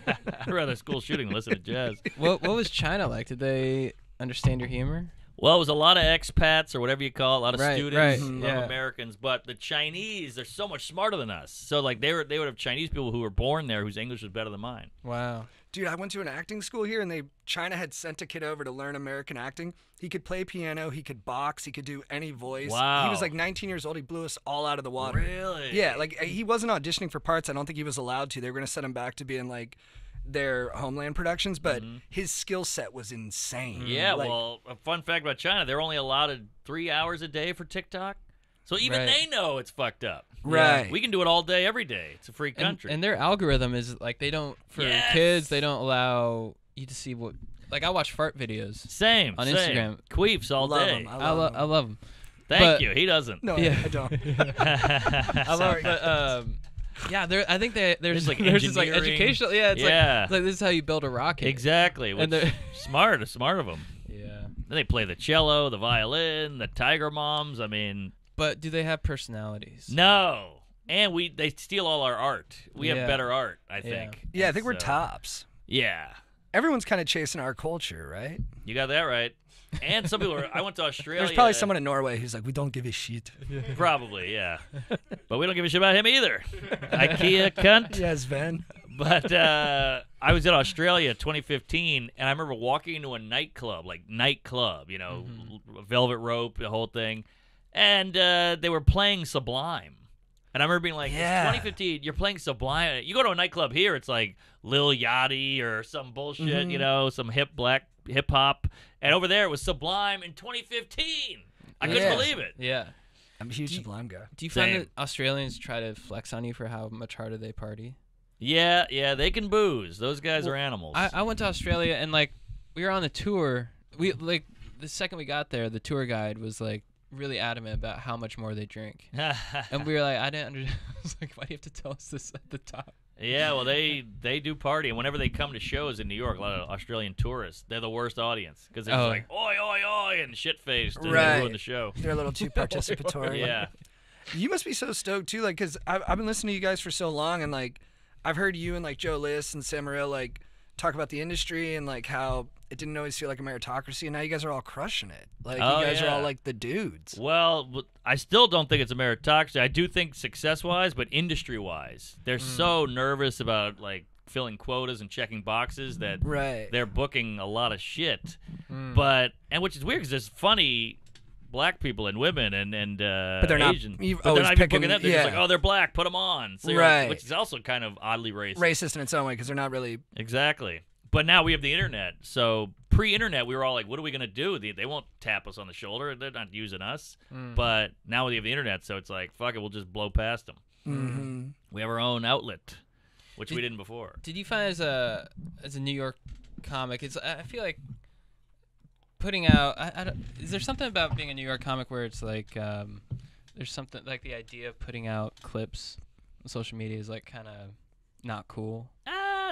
I'd rather school shooting than listen to jazz. What was China like? Did they understand your humor? Well, it was a lot of expats or whatever you call it, a lot of Right, students, right, a lot yeah. of Americans. But the Chinese, they're so much smarter than us. So like they would have Chinese people who were born there whose English was better than mine. Wow. Dude, I went to an acting school here, and China had sent a kid over to learn American acting. He could play piano, he could box, he could do any voice. Wow. He was like 19 years old. He blew us all out of the water. Really? Yeah, like he wasn't auditioning for parts. I don't think he was allowed to. They were gonna send him back to be in like their homeland productions, but his skill set was insane. Yeah, Like, well, a fun fact about China, they're only allotted 3 hours a day for TikTok. So even Right. they know it's fucked up. Right. We can do it all day, every day. It's a free And, country. and their algorithm is like they don't for Yes. kids. They don't allow you to see what. Like I watch fart videos. same. on same. Instagram. Queefs all love day. him. I love them. Thank but- you. He doesn't. No, Yeah. I don't. I love, Sorry. but yeah, I think there's There's, like, there's just like engineering. educational. Yeah, Yeah. it's like this is how you build a rocket. Exactly. Which, And they're- smart of them. Yeah, Then they play the cello, the violin, the Tiger Moms. I mean, but do they have personalities? no. And they steal all our art. We have Yeah. better art, I Yeah. think. Yeah, I think we're So, tops. Yeah. Everyone's kind of chasing our culture, right? You got that right. And some people I went to Australia. There's probably someone in Norway who's like, we don't give a shit. Probably, yeah. But we don't give a shit about him either. IKEA cunt. Yeah, Sven. But I was in Australia 2015, and I remember walking into a nightclub, velvet rope, the whole thing, and they were playing Sublime. And I remember being like, Yeah. it's 2015, you're playing Sublime. You go to a nightclub here, it's like Lil Yachty or some bullshit, some hip hop. And over there, it was Sublime in 2015. I couldn't Yeah. believe it. Yeah. I'm a huge Sublime guy. Do you find Same. that Australians try to flex on you for how much harder they party? Yeah, they can booze. Those guys are animals. I went to Australia and like we were on the tour. We like the second we got there, the tour guide was like really adamant about how much more they drink, and we were like, I didn't understand. I was like, why do you have to tell us this at the top? Yeah, well, they do party, and whenever they come to shows in New York, a lot of Australian tourists, they're the worst audience because they're just Oh. like oi oi oi and shit faced and Right. they ruin the show. They're a little too participatory. Yeah, You must be so stoked too, like, cause I've been listening to you guys for so long, and like, I've heard you and like Joe List and Sam Morril like talk about the industry and like how it didn't always feel like a meritocracy, and now you guys are all crushing it. Like, Oh, you guys are yeah. all like the dudes. well, I still don't think it's a meritocracy. I do think success-wise, but industry-wise, they're so nervous about like filling quotas and checking boxes that Right. they're booking a lot of shit. Mm. But which is weird because it's funny. black people and women and But they're not Asian. you've But they're always not even picking- booking them. They're yeah. just like, oh, they're black. Put them on. So you're Right. like, which is also kind of oddly racist. Racist in its own way because they're not really. Exactly. But now we have the internet. So pre-internet, we were all like, what are we going to do? They won't tap us on the shoulder. They're not using us. But now we have the internet, so it's like, fuck it, we'll just blow past them. Mm-hmm. We have our own outlet, which we didn't before. Did you find as a New York comic, I feel like putting out, is there something about being a New York comic where it's like, there's something like the idea of putting out clips on social media is like kind of not cool?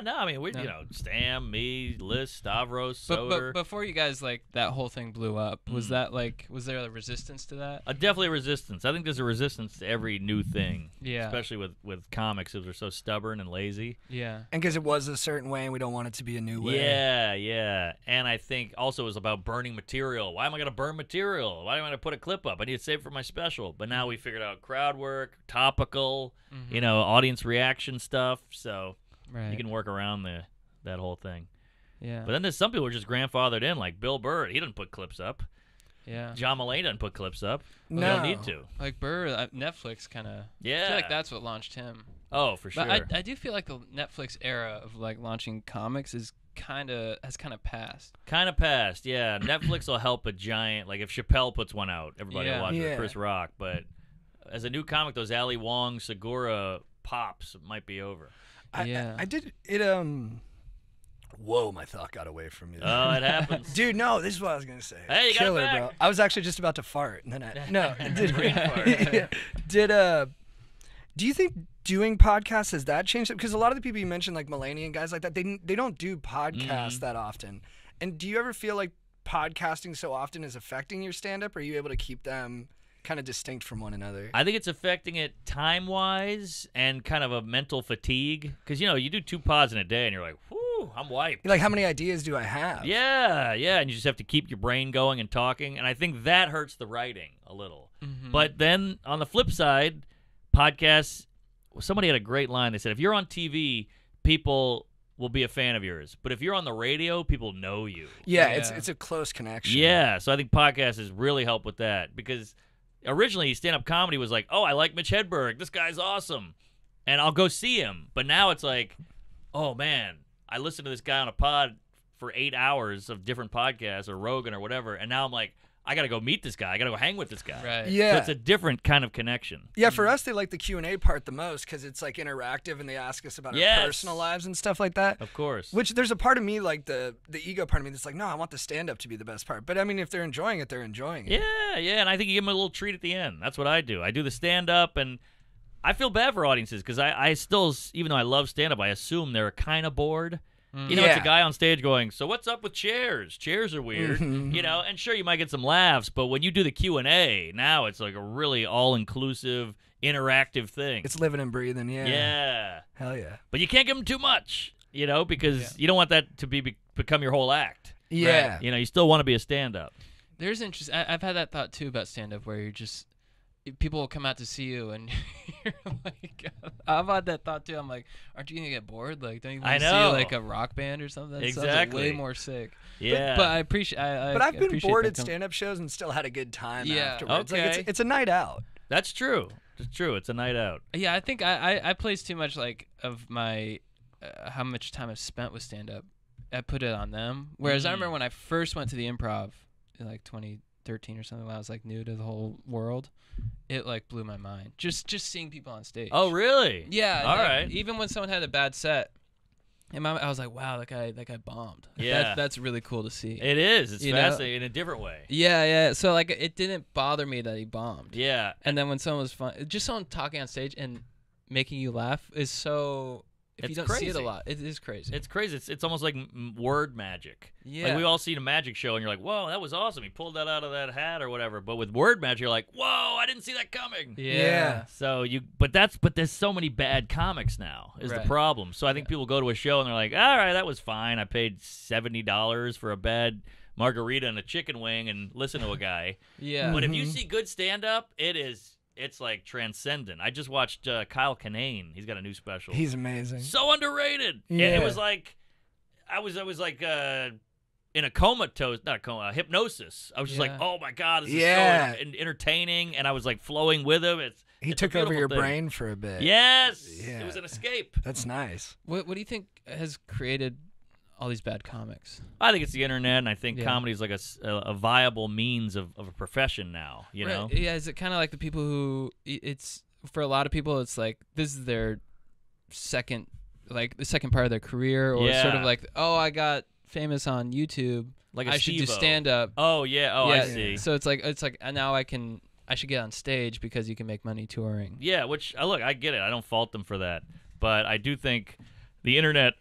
No, I mean, No. you know, Stam, me, Liz, Stavros, But Soder. before you guys, like, that whole thing blew up, was that like, was there a resistance to that? Definitely a resistance. I think there's a resistance to every new thing. Yeah. Especially with comics, because they're so stubborn and lazy. Yeah. And because it was a certain way, and we don't want it to be a new way. Yeah, yeah. And I think also it was about burning material. Why am I going to burn material? Why am I going to put a clip up? I need to save it for my special. But now we figured out crowd work, topical, you know, audience reaction stuff. So Right. you can work around that whole thing. Yeah. But then there's some people who are just grandfathered in, like Bill Burr. He doesn't put clips up. Yeah. John Mulaney doesn't put clips up. No. They don't need to. Like Burr, Netflix kind of. I Yeah. feel like that's what launched him. Oh, for sure. But I do feel like the Netflix era of like launching comics has kind of passed. Kind of passed, yeah. Netflix will help a giant. Like if Chappelle puts one out, everybody Yeah. will watch Yeah. it. Chris Rock. But as a new comic, those Ali Wong, Segura pops might be over. Yeah. I did it. Whoa, my thought got away from me. Oh, it happens. Dude, no, this is what I was gonna say. Hey, you got it Killer, back. bro. I was actually just about to fart, and then no. Brain fart. Yeah. Do you think doing podcasts has that changed? Because a lot of the people you mentioned, like Mulaney and guys like that, they don't do podcasts that often. And do you ever feel like podcasting so often is affecting your stand-up? Or are you able to keep them kind of distinct from one another? I think it's affecting it time-wise and kind of a mental fatigue. Because, you know, you do 2 pods in a day, and you're like, whew, I'm wiped. Like, how many ideas do I have? Yeah, and you just have to keep your brain going and talking, and I think that hurts the writing a little. But then on the flip side, podcasts, somebody had a great line. They said, if you're on TV, people will be a fan of yours, but if you're on the radio, people know you. Yeah, Yeah. it's a close connection. Yeah, so I think podcasts has really helped with that, because originally stand-up comedy was like, oh, I like Mitch Hedberg, this guy's awesome, and I'll go see him. But now it's like, oh man, I listened to this guy on a pod for 8 hours of different podcasts or Rogan or whatever, and now I'm like, I gotta go meet this guy, I gotta go hang with this guy. Right. Yeah. So it's a different kind of connection. Yeah, for us, they like the Q&A part the most because it's like interactive and they ask us about Yes. our personal lives and stuff like that. Of course. Which there's a part of me, like the ego part of me, that's like, no, I want the stand-up to be the best part. But I mean, if they're enjoying it, they're enjoying it. Yeah, and I think you give them a little treat at the end. That's what I do. I do the stand-up, and I feel bad for audiences because I still, even though I love stand-up, I assume they're kind of bored. You know, it's a Yeah. guy on stage going, so what's up with chairs? Chairs are weird. You know, and sure, you might get some laughs, but when you do the Q&A, now it's like a really all-inclusive, interactive thing. It's living and breathing, yeah. Yeah. Hell yeah. But you can't give them too much, you know, because you don't want that to become your whole act. Yeah. You know, you still want to be a stand-up. There's interest. I've had that thought too about stand-up, where you're just people will come out to see you, and you're like, I've had that thought too. I'm like, aren't you gonna get bored? Like, don't you want I to see know. like a rock band or something? That sounds, like, Exactly. way more sick. Yeah. But I appreciate. But I've been appreciate bored that at com- stand-up shows and still had a good time Yeah. afterwards. Like, Okay. it's a night out. That's true. It's true. It's a night out. Yeah, I think I place too much like of my how much time I've spent with stand-up. I put it on them. Whereas I remember when I first went to the Improv in like 2013 or something, when I was like new to the whole world, it like blew my mind. Just seeing people on stage. Oh, really? Yeah. All like, right. Even when someone had a bad set, I was like, wow, that guy bombed. Like, Yeah. That's really cool to see. It is. It's You know? fascinating in a different way. Yeah. So like, it didn't bother me that he bombed. Yeah. And then when someone was fun, just someone talking on stage and making you laugh is so. If you It's don't see it a crazy. lot, it is crazy. It's crazy. It's almost like word magic. Yeah. Like we all seen a magic show and you're like, whoa, that was awesome. He pulled that out of that hat or whatever. But with word magic, you're like, whoa, I didn't see that coming. Yeah. So but there's so many bad comics now is Right. the problem. So I think people go to a show and they're like, all right, that was fine. I paid $70 for a bad margarita and a chicken wing and listen to a guy. Yeah. But if you see good stand-up, it's like transcendent. I just watched Kyle Kinane. He's got a new special. He's amazing. So underrated. Yeah. It was like I was like in a comatose, not a coma, hypnosis. I was just like, Yeah. oh my god, this Yeah. is so entertaining, and I was like flowing with him. He it's took a over your beautiful thing. brain for a bit. Yes, Yeah. it was an escape. That's nice. What do you think has created all these bad comics? I think it's the internet, and I think Yeah. comedy is like a viable means of a profession now. You Right, know, yeah, is it kind of like the people who it's for a lot of people it's like this is their second the second part of their career, or it's sort of Yeah. like, oh, I got famous on YouTube, like a I should do Steve-O. stand up. Oh yeah. Oh, I see. So it's like now I should get on stage because you can make money touring. Yeah, which look, I get it. I don't fault them for that, but I do think the internet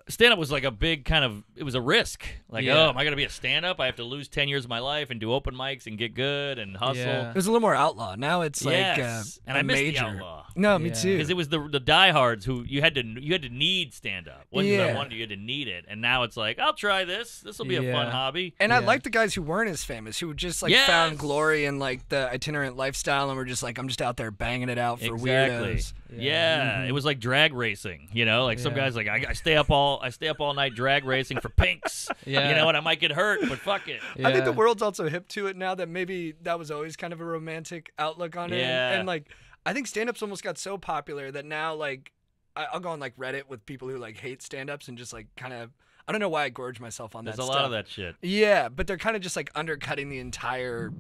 stand-up was like a big kind of, it was a risk. Like, Yeah. oh, am I going to be a stand-up? I have to lose 10 years of my life and do open mics and get good and hustle. Yeah. It was a little more outlaw. Now it's like Yes. And a I miss the major. outlaw. No, me Yeah. too. Because it was the diehards who you had to need stand-up. Once Yeah. I wanted, you had to need it. And now it's like, I'll try this. This will be a fun Yeah. hobby. And I Yeah. like the guys who weren't as famous, who just like Yes. found glory in like the itinerant lifestyle and were just like, I'm just out there banging it out for Exactly. weirdos. Yeah, it was like drag racing, you know. Like some Yeah. guys, like I stay up all night drag racing for pinks, Yeah. you know, and I might get hurt, but fuck it. I think the Yeah. world's also hip to it now that maybe that was always kind of a romantic outlook on it. Yeah. And like, I think stand-ups almost got so popular that now like I'll go on like Reddit with people who like hate stand-ups and just like kind of, I don't know why I gorge myself on There's that a stuff. lot of that shit. Yeah, but they're kind of just like undercutting the entire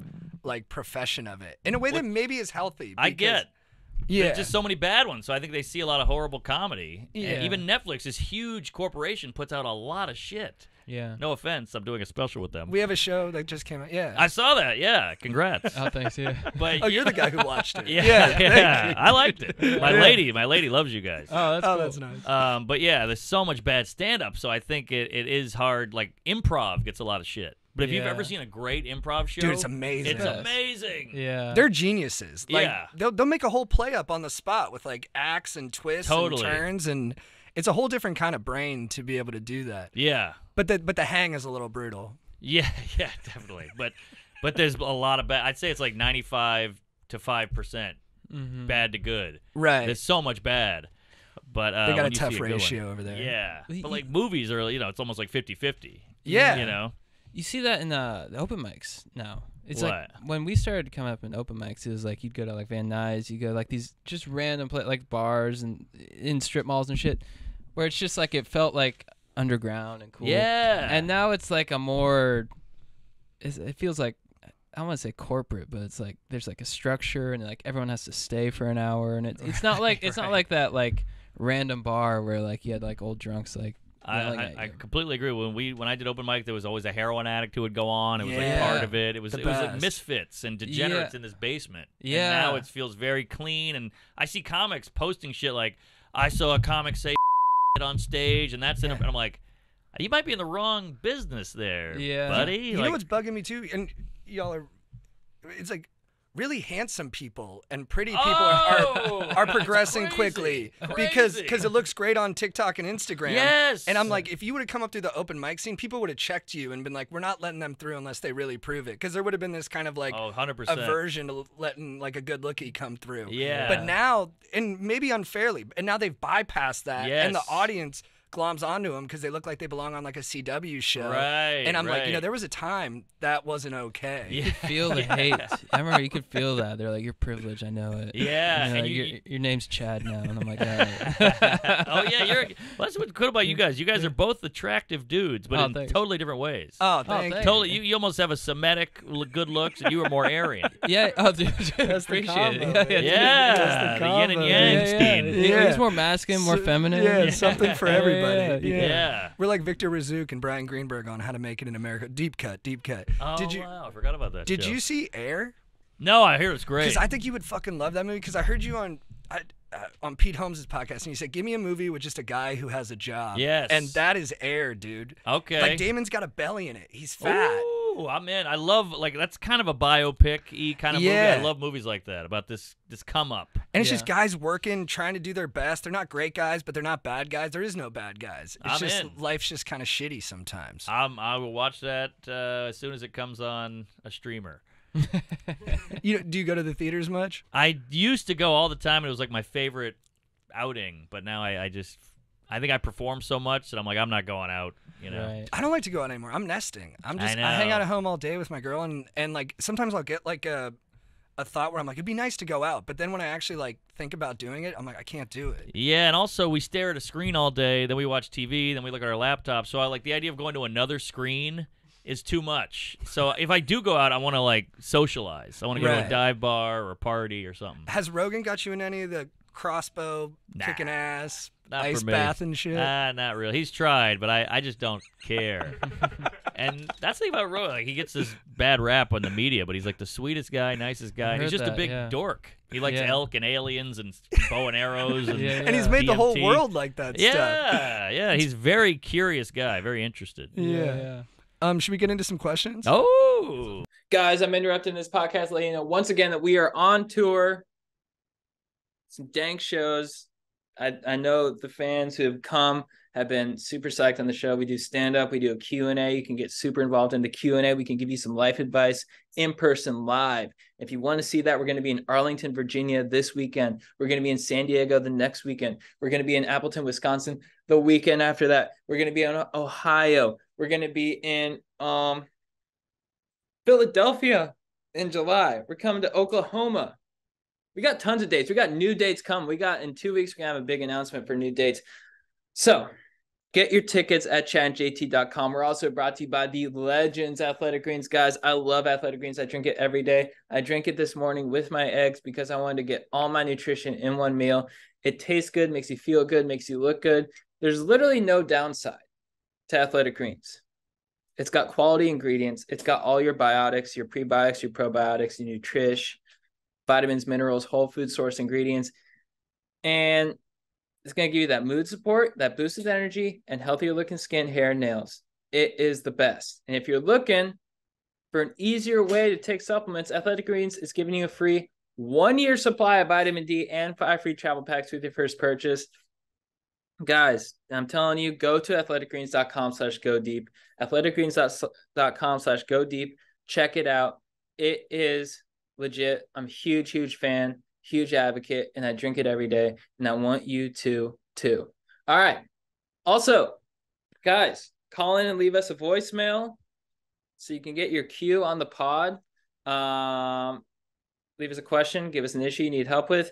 like profession of it in a way that maybe is healthy. I because- get. Yeah. There's just so many bad ones, so I think they see a lot of horrible comedy. Yeah. And even Netflix, this huge corporation, puts out a lot of shit. Yeah. No offense, I'm doing a special with them. We have a show that just came out. Yeah. I saw that. Yeah, congrats. Oh, thanks. Yeah. But Oh, you're the guy who watched it. yeah, thank yeah, you. I liked it. My lady loves you guys. Oh, that's Oh, cool. that's nice. But yeah, there's so much bad stand-up, so I think it is hard. Like improv gets a lot of shit. But if you've Yeah. ever seen a great improv show, Dude, it's amazing. It's Yes. amazing. Yeah. They're geniuses. Like, Yeah. they'll make a whole play up on the spot with like acts and twists Totally. and turns, and it's a whole different kind of brain to be able to do that. Yeah, But the hang is a little brutal. yeah, yeah, definitely. But there's a lot of bad. I'd say it's like 95 to 5% Mhm. bad to good. Right. There's so much bad. But They got when a you see tough good one- ratio over there. Yeah, Well, but you- like movies are, it's almost like 50-50. Yeah. You know. You see that in the open mics now. It's What? like when we started coming up in open mics, it was like you'd go to like Van Nuys, you go like these just random like bars and in strip malls and shit, where it's just like it felt like underground and cool. Yeah. And now it's like a more, it feels like, I don't want to say corporate, but it's like there's like a structure and like everyone has to stay for an hour, and it's not like it's not like that like random bar where like you had like old drunks like yelling at I you. completely agree. When I did open mic, there was always a heroin addict who would go on. It was like Yeah. part of it. It was The like best. misfits and degenerates Yeah. in this basement. Yeah. And now it feels very clean. And I see comics posting shit like, I saw a comic say on stage, and that's in. And I'm like, you might be in the wrong business there, Yeah. buddy. You like, know what's bugging me too, and y'all are, it's like really handsome people and pretty people Oh, are that's progressing crazy. quickly Crazy. because it looks great on TikTok and Instagram. Yes. And I'm like, if you would have come up through the open mic scene, people would have checked you and been like, we're not letting them through unless they really prove it, because there would have been this kind of like oh, 100%. aversion to letting like a good lookie come through. Yeah. But now, and maybe unfairly, and now they've bypassed that, and the Yes. audience gloms onto them because they look like they belong on like a CW show. Right, And I'm like, right. there was a time that wasn't okay. Yeah. Feel the hate. I remember you could feel that. They're like, "You're privileged. I know it." Yeah, And they're and like, you- your name's Chad now, and I'm like, "Yeah." Oh yeah, well, that's what's good about you guys. You guys are both attractive dudes, but Oh, in thanks. totally different ways. Oh, thank thanks. you. Totally, you almost have a Semitic good looks, and you are more Aryan. Yeah. Oh, dude. That's the appreciate combo, it. man. Yeah, That's the the yin and combo. yang Yeah, scheme. yeah. He's more masculine, more So- feminine. Yeah, something for everybody. Yeah. Yeah. We're like Victor Razuk and Brian Greenberg on How to Make It in America. Deep cut, deep cut. Oh did you wow, I forgot about that. did show. you see Air? No, I hear it's great. Because I think you would fucking love that movie. Because I heard you on Pete Holmes' podcast, and you said, "Give me a movie with just a guy who has a job." Yes. And that is Air, dude. Okay. Like Damon's got a belly in it. He's fat. Ooh, I'm in. I love that's kind of a biopic-y kind of movie. I Yeah. love movies like that about this come up. And it's Yeah. just guys working, trying to do their best. They're not great guys, but they're not bad guys. There is no bad guys. It's I'm just in. life's just kind of shitty sometimes. I will watch that as soon as it comes on a streamer. Do you go to the theaters much? I used to go all the time, and it was like my favorite outing. But now I I think I perform so much that I'm like, I'm not going out. You know. Right. I don't like to go out anymore. I'm nesting. I hang know. out at home all day with my girl, and like sometimes I'll get like a thought where I'm like, it'd be nice to go out, but then when I actually like think about doing it, I'm like, I can't do it. Yeah, and also we stare at a screen all day, then we watch TV, then we look at our laptop. So I like the idea of going to another screen is too much. So if I do go out, I want to like socialize. I want to go to a Right. dive bar or a party or something. Has Rogan got you in any of the crossbow, Nah. kicking ass, Not ice for me. bath and shit? Not really. He's tried, but I just don't care. And that's the thing about Rogan. Like, he gets this bad rap on the media, but he's like the sweetest guy, nicest guy. And he's heard just a that, big yeah. dork. He likes Yeah. elk and aliens and bow and arrows. And, Yeah, And he's made the whole DMT. world like that stuff. Yeah. He's very curious guy, very interested. Yeah. Should we get into some questions? Oh. Guys, I'm interrupting this podcast, letting you know once again that we are on tour. Some dank shows. I know the fans who have come have been super psyched on the show. We do stand-up. We do a Q&A. You can get super involved in the Q&A. We can give you some life advice in person live. If you want to see that, we're going to be in Arlington, Virginia this weekend. We're going to be in San Diego the next weekend. We're going to be in Appleton, Wisconsin the weekend after that. We're going to be in Ohio. We're going to be in Philadelphia in July. We're coming to Oklahoma. We got tons of dates. We got new dates coming. We got in 2 weeks, we're going to have a big announcement for new dates. So get your tickets at chadandjt.com. We're also brought to you by the Legends Athletic Greens. Guys, I love Athletic Greens. I drink it every day. I drank it this morning with my eggs because I wanted to get all my nutrition in one meal. It tastes good, makes you feel good, makes you look good. There's literally no downside to Athletic Greens. It's got quality ingredients. It's got all your biotics, your prebiotics, your probiotics, your nutrish, vitamins, minerals, whole food source ingredients. And it's going to give you that mood support, that boost of energy, and healthier looking skin, hair, and nails. It is the best. And if you're looking for an easier way to take supplements, Athletic Greens is giving you a free 1-year supply of vitamin D and 5 free travel packs with your first purchase. Guys, I'm telling you, go to athleticgreens.com/go deep, athleticgreens.com/go deep. Check it out. It is legit. I'm a huge fan, huge advocate, and I drink it every day. And I want you to too. All right. Also, guys, call in and leave us a voicemail so you can get your cue on the pod. Leave us a question, give us an issue you need help with.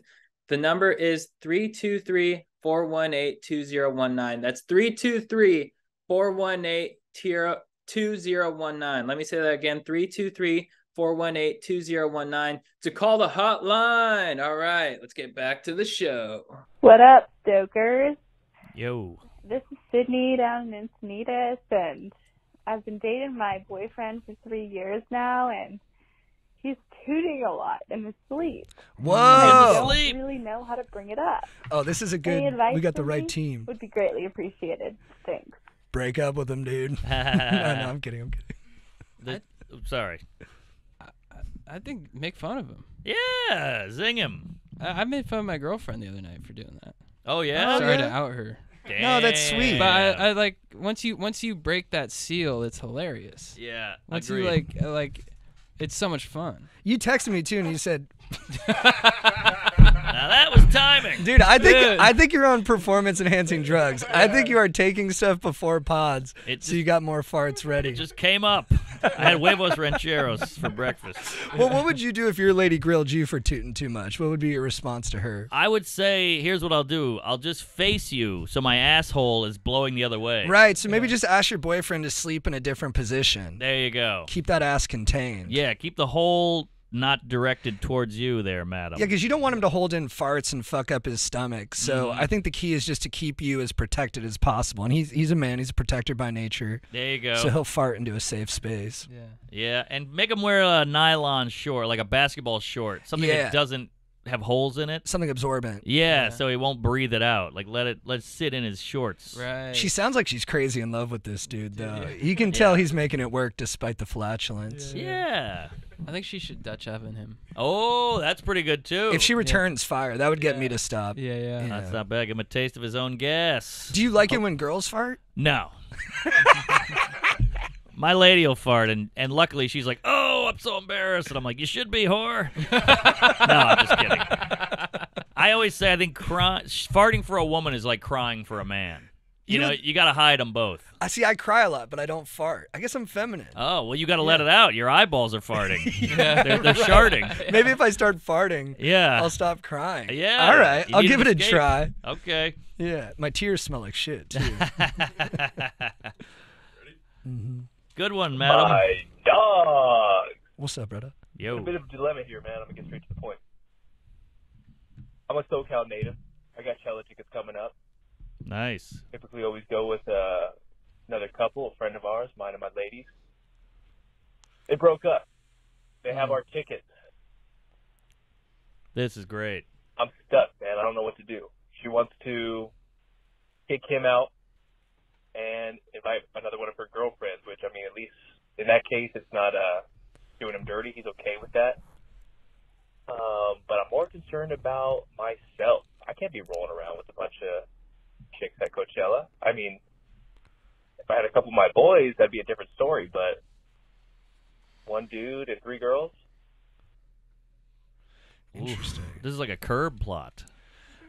The number is 323-418-2019. That's 323-418-2019. Let me say that again, 323-418-2019 to call the hotline. All right, let's get back to the show. What up, Stokers? Yo. This is Sydney down in Encinitas, and I've been dating my boyfriend for 3 years now, and he's tooting a lot in his sleep. Whoa! I don't Sleep. really know how to bring it up. Oh, this is a Any good. advice We got the for right me team. Would be greatly appreciated. Thanks. Break up with him, dude. no, I'm kidding. Sorry. I think make fun of him. Yeah, zing him. I made fun of my girlfriend the other night for doing that. Oh, yeah? Sorry yeah? to out her. No, that's sweet. Damn. But I like once you break that seal, it's hilarious. Yeah, Once agreed. you like, it's so much fun. You texted me too, and you said, Now that was timing. "Dude, I Dude. think you're on performance-enhancing drugs. I think you are taking stuff before pods, It so you got more farts ready." It just came up. I had huevos rancheros for breakfast. Well, what would you do if your lady grilled you for tooting too much? What would be your response to her? I would say, here's what I'll do. I'll just face you so my asshole is blowing the other way. Right, so maybe just ask your boyfriend to sleep in a different position. There you go. Keep that ass contained. Yeah, keep the hole not directed towards you there, madam. Yeah, because you don't want him to hold in farts and fuck up his stomach. So I think the key is just to keep you as protected as possible. And he's a man. He's a protector by nature. There you go. So he'll fart into a safe space. Yeah. Yeah, and make him wear a nylon short, like a basketball short, something Yeah. that doesn't have holes in it. Something absorbent. Yeah, so he won't breathe it out. Like let it sit in his shorts. Right. She sounds like she's crazy in love with this dude, though. You can tell he's making it work despite the flatulence. Yeah. I think she should Dutch oven him. Oh, that's pretty good too. If she returns fire, that would get me to stop. Yeah. Yeah. That's not bad. Give him a taste of his own gas. Do you like it when girls fart? No. My lady will fart, and luckily she's like, "Oh, I'm so embarrassed," and I'm like, "You should be, whore." No, I'm just kidding. I always say I think farting for a woman is like crying for a man. You know, you got to hide them both. I see. I cry a lot, but I don't fart. I guess I'm feminine. Oh, well, you got to let it out. Your eyeballs are farting. They're sharding. Maybe if I start farting, Yeah. I'll stop crying. Yeah. All right. You I'll need give an it a escape. try. Okay. Yeah. My tears smell like shit, too. Good one, madam. My dog. What's up, brother? Yo. A bit of a dilemma here, man. I'm gonna get straight to the point. I'm a SoCal native. I got Chella tickets coming up. Nice. Typically, always go with another couple, a friend of ours, mine and my ladies. They broke up. They have our tickets. This is great. I'm stuck, man. I don't know what to do. She wants to kick him out and invite another one of her girlfriends, which, I mean, at least in that case, it's not doing him dirty. He's okay with that. But I'm more concerned about myself. I can't be rolling around with a bunch of chicks at Coachella. I mean, if I had a couple of my boys, that'd be a different story, but one dude and 3 girls? Interesting. This is like a curb plot.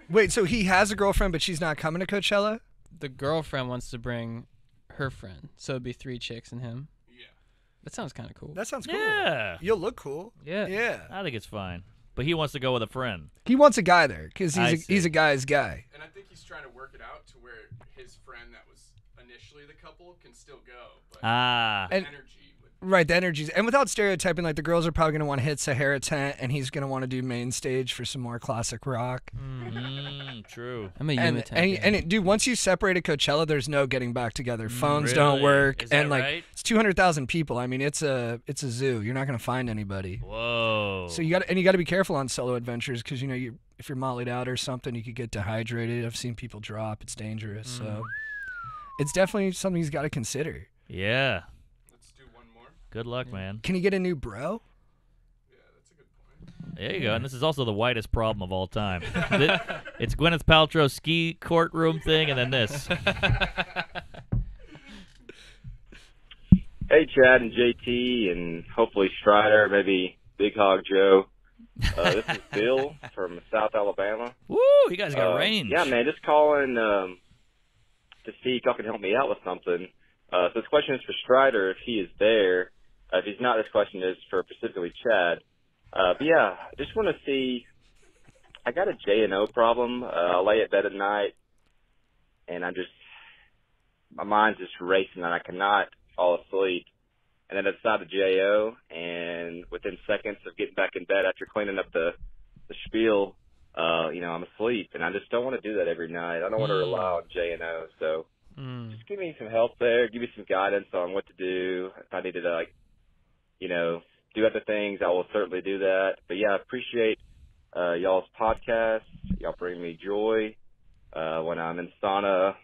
Wait, so he has a girlfriend, but she's not coming to Coachella? The girlfriend wants to bring her friend, so it'd be 3 chicks and him. Yeah. That sounds kind of cool. That sounds cool. Yeah. You'll look cool. Yeah. Yeah. I think it's fine. But he wants to go with a friend. He wants a guy there because I he's see. a guy's guy. And I think he's trying to work it out to where his friend that was initially the couple can still go, but Ah. And- energy would. Right, the energies. And without stereotyping, like the girls are probably going to want to hit Sahara Tent and he's going to want to do main stage for some more classic rock. True. I'm a Yuma type guy. Dude, once you separated Coachella, there's no getting back together. Phones don't Really? work. Is that and like right? it's 200,000 people. I mean, it's a zoo. You're not going to find anybody. Whoa. So you got to be careful on solo adventures because you know if you're mollied out or something, you could get dehydrated. I've seen people drop. It's dangerous. So it's definitely something he's got to consider. Yeah. Let's do one more. Good luck, man. Can he get a new bro? Yeah, that's a good point. There you go. And this is also the whitest problem of all time. It's Gwyneth Paltrow's ski courtroom thing and then this. Hey, Chad and JT, and hopefully Strider, maybe Big Hog Joe. This is Bill from South Alabama. Woo, you guys got range. Yeah, man, just calling to see if y'all can help me out with something. So this question is for Strider, if he is there. If he's not, this question is for specifically Chad. But yeah, I just want to see, I got a J&O problem. I lay at bed at night, and my mind's just racing, and I cannot fall asleep. And then I decide to JO, and within seconds of getting back in bed after cleaning up the spiel, I'm asleep, and I just don't want to do that every night. I don't want to rely on J&O, so just give me some help there. Give me some guidance on what to do. If I need to, do other things, I will certainly do that. But yeah, I appreciate y'all's podcast. Y'all bring me joy when I'm in sauna,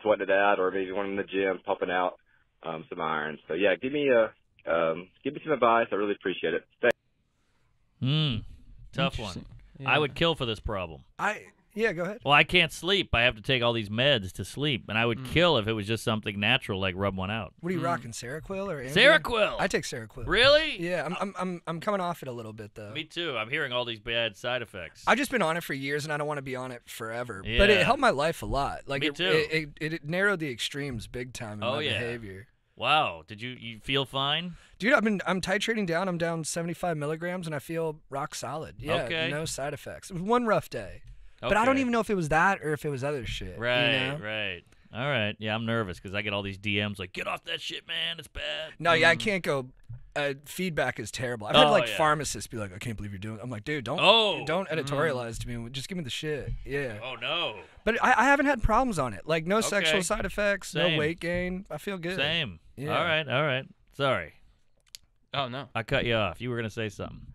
sweating it out, or maybe when I'm in the gym, pumping out some irons. So yeah, give me some advice. I really appreciate it. Thanks. Tough one. Interesting. I would kill for this problem. Yeah, go ahead. Well, I can't sleep. I have to take all these meds to sleep, and I would kill if it was just something natural, like rub one out. What are you rocking, Seroquel or Ambien? Seroquel. I take Seroquel. Really? Yeah, I'm coming off it a little bit though. Me too. I'm hearing all these bad side effects. I've just been on it for years, and I don't want to be on it forever. But Yeah. it helped my life a lot. Like Me it, too. it narrowed the extremes big time in Oh, my yeah. behavior. Wow. Did you feel fine? Dude, I'm titrating down. I'm down 75 milligrams, and I feel rock solid. Yeah, Okay. no side effects. It was one rough day, but I don't Okay. even know if it was that or if it was other shit. Right, you know? right. All right. Yeah, I'm nervous because I get all these DMs like, "Get off that shit, man. It's bad." No, yeah, I can't go. Feedback is terrible. I've had Oh, like yeah. pharmacists be like, "I can't believe you're doing it." I'm like, dude, don't editorialize to me. Just give me the shit. Yeah. Oh no. But I haven't had problems on it. Like no sexual Okay. side effects, Same. no weight gain. I feel good. Same. Yeah. All right. Sorry, Oh no. I cut you off. You were gonna say something.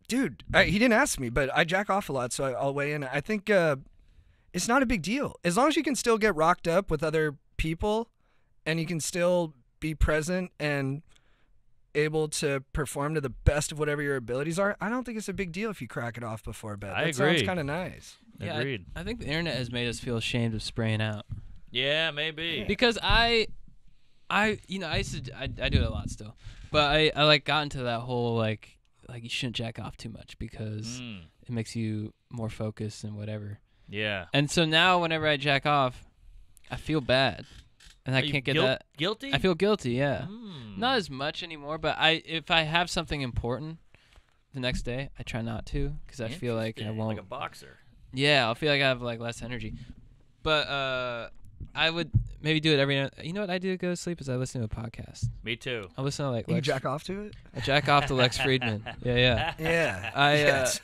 Dude, he didn't ask me, but I jack off a lot, so I'll weigh in. I think it's not a big deal as long as you can still get rocked up with other people, and you can still be present and able to perform to the best of whatever your abilities are. I don't think it's a big deal if you crack it off before bed. I That sounds agree. kind of nice. Yeah, Agreed. I think the internet has made us feel ashamed of spraying out. Yeah, maybe. Because I used to I do it a lot still, but I like got into that whole like like you shouldn't jack off too much because Mm. it makes you more focused and whatever. Yeah. And so now whenever I jack off, I feel bad, and I Are you can't get that. Guilty? I feel guilty. Yeah. Mm. Not as much anymore, but if I have something important the next day, I try not to because I feel like I Interesting, won't. Like a boxer. Yeah, I'll feel like I have like less energy. But I would maybe do it every night. You know what I do to go to sleep is I listen to a podcast. Me too. I listen to like You Lex. jack off to it? I jack off to Lex Friedman. Yeah. Yeah. Yes.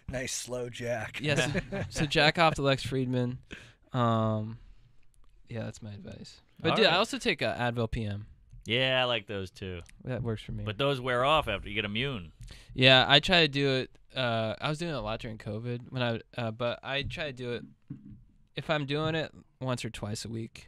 Nice slow jack. Yes. So jack off to Lex Friedman. Yeah, that's my advice. But All dude, I right. also take Advil PM. Yeah, I like those too. That works for me. But those wear off after you get immune. Yeah, I try to do it. I was doing it a lot during COVID but I try to do it if I'm doing it once or twice a week.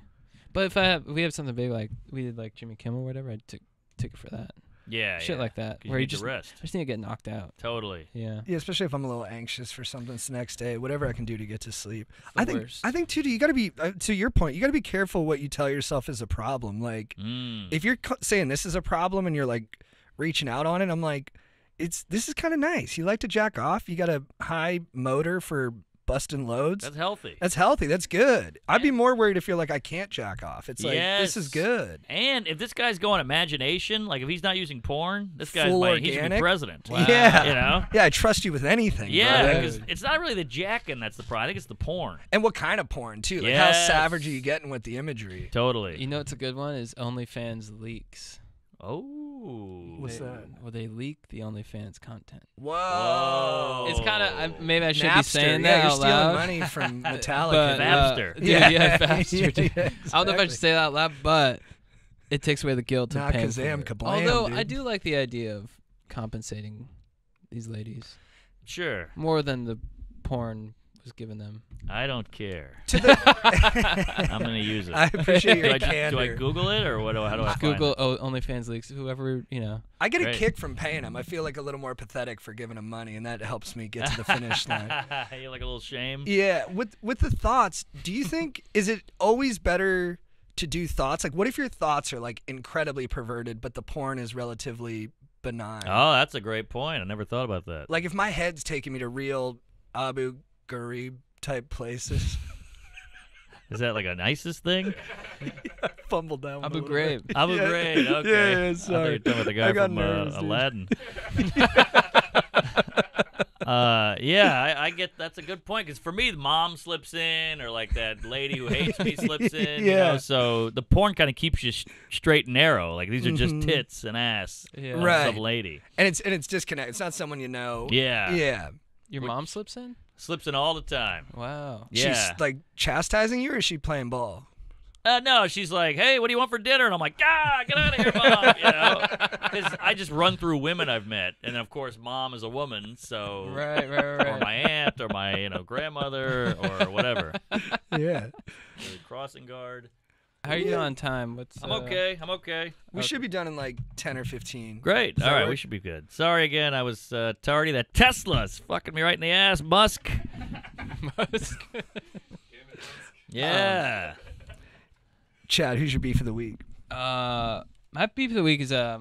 But if we have something big like we did like Jimmy Kimmel or whatever, I took it for that. Yeah, Shit yeah. like that. 'Cause Where you you need just to rest. I just need to get knocked out. Totally. Yeah. Yeah, especially if I'm a little anxious for something the next day, whatever I can do to get to sleep. The I think worst. I think too, you got to be to your point. You got to be careful what you tell yourself is a problem. Like if you're saying this is a problem and you're like reaching out on it, I'm like, this is kind of nice. You like to jack off. You got a high motor for busting loads. That's healthy. That's healthy. That's good. I'd be more worried if you're like I can't jack off. It's like this is Yes. good. And if this guy's going imagination, like if he's not using porn, this guy's Full he should be organic? president. Yeah. You know? Yeah, I trust you with anything. Yeah, brother. because it's not really the jacking that's the problem. I think it's the porn. And what kind of porn too? Like how Yes. savage are you getting with the imagery? Totally. You know what's a good one is OnlyFans leaks. Oh. What's that? Well, they leak the OnlyFans content. Whoa. It's kind of maybe I should be Napster. saying Yeah, that you're out stealing loud. money from Metallica. But, Napster. dude, yeah, Napster, Yeah, dude. yeah, I don't know if I should exactly. say that out loud, but it takes away the guilt of Nah, paying for Kazam, it. kablam, Although I dude. do like the idea of compensating these ladies Sure. more than the porn was giving them. I don't care. To the- I'm going to use it. I appreciate do, your I, candor. do I Google it or how do I Just find Google it? OnlyFans leaks. Whoever I get a Great. kick from paying him. I feel like a little more pathetic for giving him money, and that helps me get to the finish line. You're like a little shame. Yeah, with the thoughts, do you think is it always better to do thoughts? Like, what if your thoughts are like incredibly perverted, but the porn is relatively benign? Oh, that's a great point. I never thought about that. Like if my head's taking me to real Abu Ghraib type places. Is that like an ISIS thing? I fumbled that one. Abu a little Ghraib. bit. Abu Yeah. Ghraib. Okay. Yeah, I thought sorry. you were talking about the I guy got from nervous, dude. Aladdin. Yeah, I get that's a good point because for me, the mom slips in, or like that lady who hates me slips in. You know, Yeah. so the porn kind of keeps you straight and narrow. Like these are just Mhm. tits and ass. Yeah. of Right. Some lady. And it's disconnected. It's not someone you know. Yeah. Yeah. Your mom slips in? Slips in all the time. Wow. Yeah. She's like chastising you, or is she playing ball? No, she's like, hey, what do you want for dinner? And I'm like, get out of here, mom. You know, 'cause I just run through women I've met, and of course, mom is a woman, so Right. or my aunt, or my grandmother, or whatever. Yeah. The crossing guard. How are you doing on time? What's I'm okay. I'm okay. We should be done in like 10 or 15. Great. Does All that right, work? we should be good. Sorry again, I was tardy. That Tesla's fucking me right in the ass, Musk. Yeah. Chad, who's your beef of the week? My beef of the week is I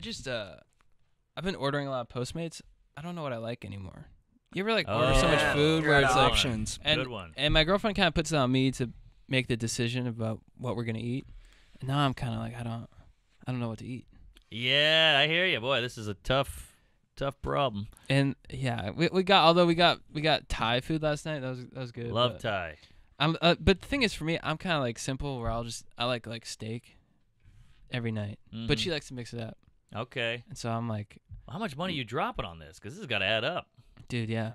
just I've been ordering a lot of Postmates. I don't know what I like anymore. You ever like order so much yeah. food You're where out it's of like options. and, Good one. and my girlfriend kind of puts it on me to make the decision about what we're gonna eat. And now I'm kind of like I don't know what to eat. Yeah, I hear you, boy. This is a tough problem. And yeah, we got Thai food last night. That was good. Love but Thai. but the thing is for me, I'm kind of like simple where I like steak every night. But she likes to mix it up. Okay. And so I'm like, How much money are you dropping on this? Because this has got to add up. dude, yeah.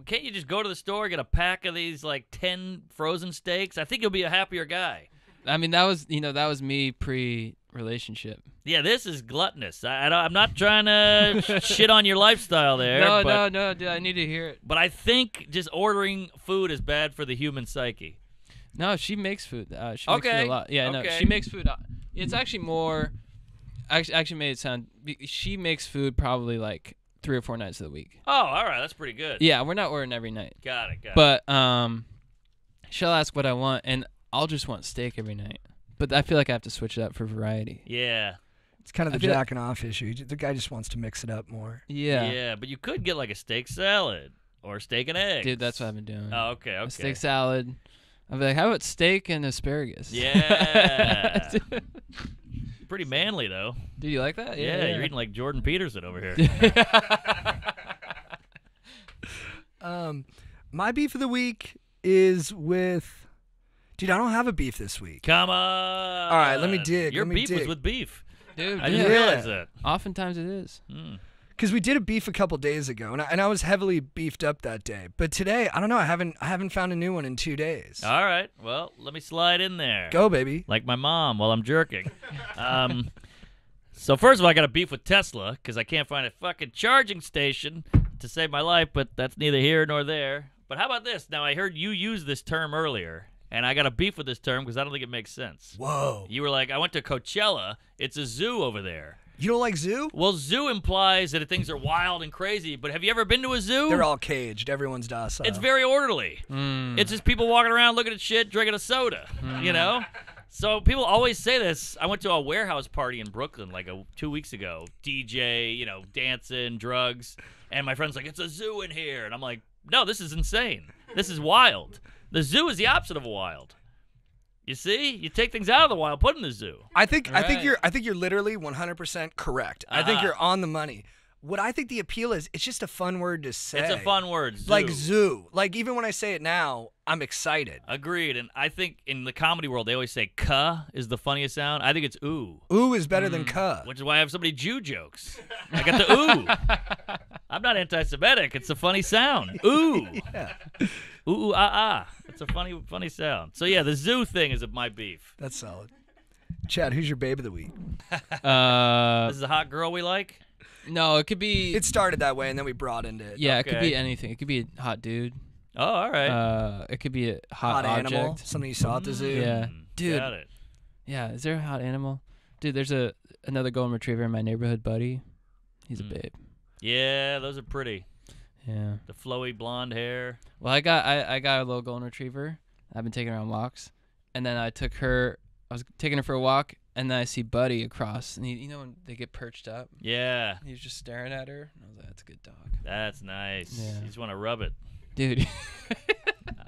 Can't you just go to the store, get a pack of these like 10 frozen steaks? I think you'll be a happier guy. I mean, that was me pre-relationship. Yeah, this is gluttonous. I'm not trying to shit on your lifestyle there. but, No, dude, I need to hear it. But I think just ordering food is bad for the human psyche. No, she makes food. She makes Okay, food a lot. Yeah, no, okay. she makes food. It's actually more. Actually made it sound. She makes food probably like 3 or 4 nights of the week. Oh, all right, that's pretty good. Yeah, we're not ordering every night. Got it. But she'll ask what I want, and I'll just want steak every night. But I feel like I have to switch it up for variety. Yeah. It's kind of I the feel- jacking off issue. The guy just wants to mix it up more. Yeah. Yeah, but you could get like a steak salad or steak and eggs. Dude, that's what I've been doing. Oh, okay, okay. A steak salad. I'd be like, how about steak and asparagus? Yeah. Pretty manly though. Do you like that? Yeah, you're eating like Jordan Peterson over here. My beef of the week is with. Dude, I don't have a beef this week. Come on. All right, let me dig. Your let me beef dig. was with beef. Dude, I didn't yeah. realize that. Oftentimes it is. Because we did a beef a couple days ago, and I was heavily beefed up that day. But today, I don't know. I haven't found a new one in 2 days. All right. Well, let me slide in there. Go, baby. Like my mom while I'm jerking. So first of all, I got a beef with Tesla because I can't find a fucking charging station to save my life, but that's neither here nor there. But how about this? Now, I heard you use this term earlier, and I got a beef with this term because I don't think it makes sense. Whoa. You were like, I went to Coachella. It's a zoo over there. You don't like zoo? Well, zoo implies that things are wild and crazy, but have you ever been to a zoo? They're all caged. Everyone's docile. It's very orderly. It's just people walking around looking at shit, drinking a soda, you know? So people always say this. I went to a warehouse party in Brooklyn like 2 weeks ago. DJ, dancing, drugs. And my friend's like, it's a zoo in here. And I'm like, no, this is insane. This is wild. The zoo is the opposite of wild. You see? You take things out of the wild, put in the zoo. I think Right. you're literally 100% correct. I think you're on the money. What I think the appeal is, it's just a fun word to say. It's a fun word, zoo. Like zoo. Like even when I say it now, I'm excited. Agreed. And I think in the comedy world, they always say "cuh" is the funniest sound. I think it's "ooh," Ooh is better than cuh. which is why I have so many Jew jokes. I got the "ooh." I'm not anti-Semitic. It's a funny sound. Ooh. Yeah. Ooh, ooh, ah, ah. It's a funny sound. So yeah, the zoo thing is my beef. That's solid. Chad, who's your babe of the week? This is a hot girl we like. No, it could be. It started that way, and then we broadened it. Yeah, it could Okay. be anything. It could be a hot dude. Oh, all right. It could be a hot, Hot object. animal. Something you saw at the zoo. Yeah. Dude. Got it. Yeah, is there a hot animal? Dude, there's another golden retriever in my neighborhood, buddy. He's a babe. Yeah, those are pretty. Yeah. The flowy blonde hair. Well, I got a little golden retriever. I've been taking her on walks, and then I was taking her for a walk, and then I see Buddy across, and when they get perched up, Yeah, and he's just staring at her. And I was like, that's a good dog, that's nice. Yeah. You just want to rub it. dude.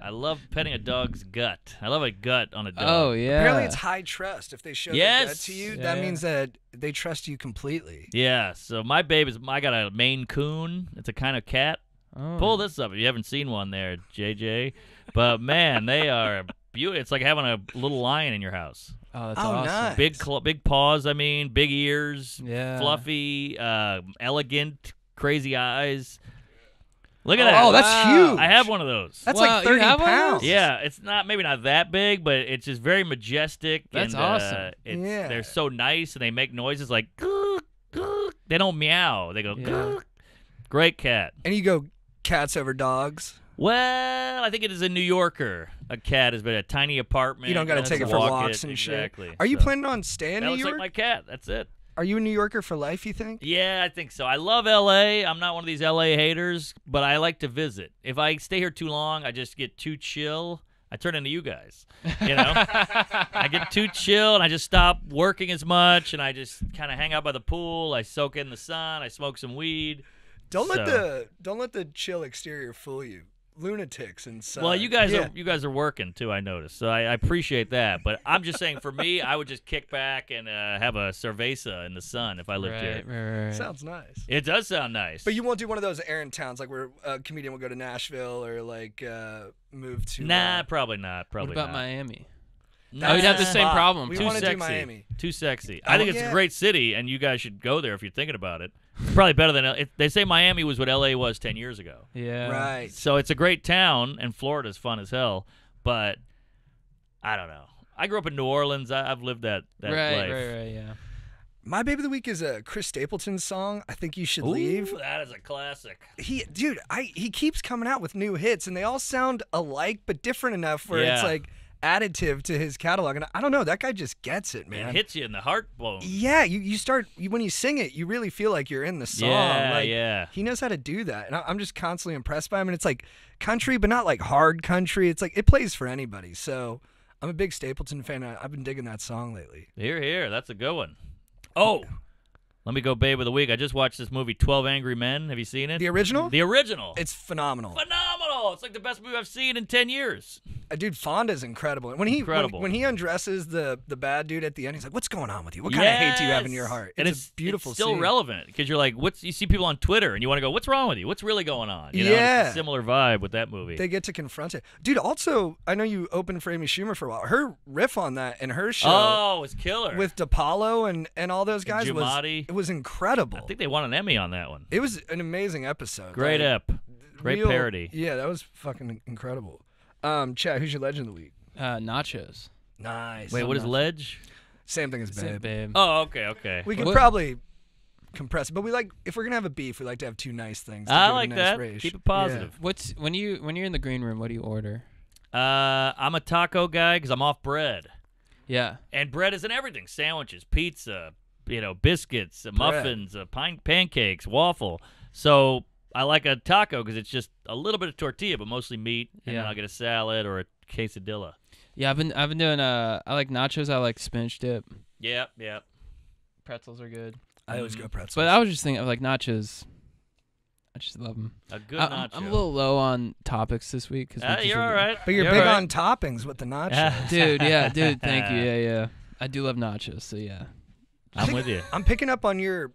I love petting a dog's gut. I love a gut on a dog. Oh yeah. Apparently, it's high trust. If they show their gut Yes. to you, Yeah, that yeah. means that they trust you completely. Yeah, so my babe I got a Maine Coon. It's a kind of cat. Oh. Pull this up if you haven't seen one there, JJ. But man, they are beautiful. It's like having a little lion in your house. Oh, that's Oh, awesome. nice. Big paws, big ears, Yeah. fluffy, elegant, crazy eyes. Look at that. Oh, that's Wow. huge. I have one of those. That's Wow, like you 30 have one of those? pounds. Yeah, it's maybe not that big, but it's just very majestic. That's and, awesome. Yeah. They're so nice, and they make noises like "Goo, goo." They don't meow. They go Yeah. "Goo." Great cat. And you go cats over dogs. Well, I think it is a New Yorker. A cat has been a tiny apartment. You don't got to have take it to for walk walks it. and Exactly. shit. Are you So, planning on staying in That New looks York? like my cat. That's it. Are you a New Yorker for life, you think? Yeah, I think so. I love LA. I'm not one of these LA haters, but I like to visit. If I stay here too long, I just get too chill. I turn into you guys. I get too chill and I just stop working as much and I just kind of hang out by the pool. I soak in the sun. I smoke some weed. Don't let So- the chill exterior fool you. Lunatics inside. Well, you guys Yeah. are working too. I noticed, so I appreciate that. But I'm just saying, for me, I would just kick back and have a cerveza in the sun if I lived here. Right. Sounds nice. It does sound nice. But you won't do one of those errand towns like where a comedian will go to Nashville or like move to. Nah, probably not. What Probably about not. Miami? Nah. Oh, you'd have the same problem. We Too want to sexy. do Miami. Too sexy. I think it's yeah. a great city, and you guys should go there if you're thinking about it. It's probably better than they say. Miami was what LA was 10 years ago. Yeah. Right. So it's a great town, and Florida's fun as hell. But I don't know. I grew up in New Orleans. I've lived that life. Right. Yeah. My Baby of the Week is a Chris Stapleton song. I think you should Ooh, leave. that is a classic. He keeps coming out with new hits, and they all sound alike but different enough where it's Yeah. like additive to his catalog. And I don't know, that guy just gets it, man. It hits you in the heart bone. Yeah, you start when you sing it, you really feel like you're in the song. Yeah, like, yeah. He knows how to do that, and I'm just constantly impressed by him. And it's like country, but not like hard country. It's like it plays for anybody. So I'm a big Stapleton fan. I've been digging that song lately. Here. That's a good one. Oh, Let me go babe of the week. I just watched this movie, 12 Angry Men. Have you seen it? The original? The original. It's phenomenal. Phenomenal. It's like the best movie I've seen in 10 years. Dude, Fonda's incredible. When he Incredible. When he undresses the bad dude at the end, he's like, "What's going on with you? What kind of hate do you have in your heart?" And It's a beautiful it's still scene. relevant because you're like, you see people on Twitter and you want to go, what's wrong with you? What's really going on? You know, Yeah. it's a similar vibe with that movie. They get to confront it. Dude, also, I know you opened for Amy Schumer for a while. Her riff on that in her show Oh, it's killer. with DePaulo and all those guys Giamatti. was incredible. I think they won an Emmy on that one. It was an amazing episode. Great Like, ep. Great real- parody. Yeah, that was fucking incredible. Chad, who's your legend of the week? Nachos. Nice. Wait, what is Ledge? Same thing as Say Babe. babe. Oh, okay. We could What- probably compress it, but we like if we're gonna have a beef, we like to have two nice things. To I give it a like nice that. ratio. Keep it positive. What's when you're in the green room? What do you order? I'm a taco guy because I'm off bread. Yeah. And bread is in everything. Sandwiches, pizza, biscuits, muffins, pancakes, waffle. So I like a taco because it's just a little bit of tortilla, but mostly meat. And then Yeah. I'll get a salad or a quesadilla. Yeah, I've been doing I like nachos. I like spinach dip. Yep. Pretzels are good. I always go pretzels. But I was just thinking of like nachos. I just love them. A good I'm nacho. a little low on topics this week because You're all right. But you're You're big all right. on toppings with the nachos. dude. Yeah, dude. Thank you. Yeah. I do love nachos. So yeah. I'm with you. I'm picking up on your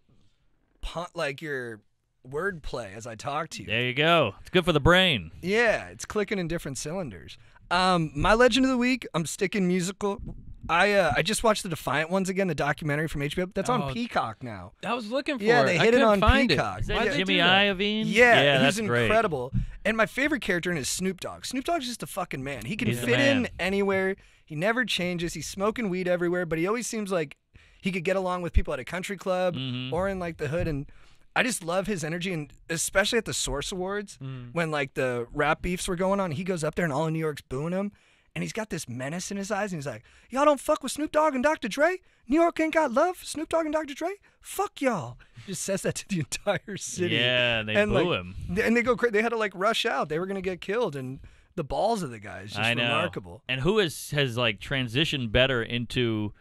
your wordplay as I talk to you. There you go. It's good for the brain. Yeah, it's clicking in different cylinders. My legend of the week, I'm sticking musical. I just watched The Defiant Ones again, the documentary from HBO. That's on Oh, Peacock now. I was looking for Yeah, it. they I hit it couldn't on find Peacock. It. Is that Why'd they Jimmy do that? Iovine? Yeah, that's he's great. incredible. And my favorite character in is Snoop Dogg. Snoop Dogg's just a fucking man. He can He's the fit in man. anywhere. He never changes. He's smoking weed everywhere, but he always seems like he could get along with people at a country club Mhm. or in like the hood. And I just love his energy, and especially at the Source Awards when like the rap beefs were going on. He goes up there and all of New York's booing him. And he's got this menace in his eyes, and he's like, "Y'all don't fuck with Snoop Dogg and Dr. Dre? New York ain't got love? Snoop Dogg and Dr. Dre? Fuck y'all." He just says that to the entire city. Yeah, and they And, boo like, him. And they go crazy. They had to like rush out. They were gonna get killed, and the balls of the guy is just I know. remarkable. And who has like transitioned better into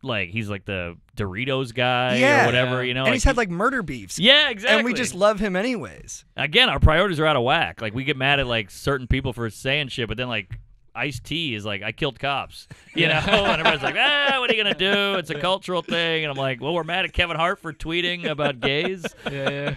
like he's like the Doritos guy Yeah. or whatever, you know? And he's had like murder beefs. Yeah, exactly. And we just love him anyways. Again, our priorities are out of whack. Like we get mad at like certain people for saying shit, but then like Ice-T is like, I killed cops, you know? And everyone's like, what are you going to do? It's a cultural thing. And I'm like, well, we're mad at Kevin Hart for tweeting about gays. Yeah.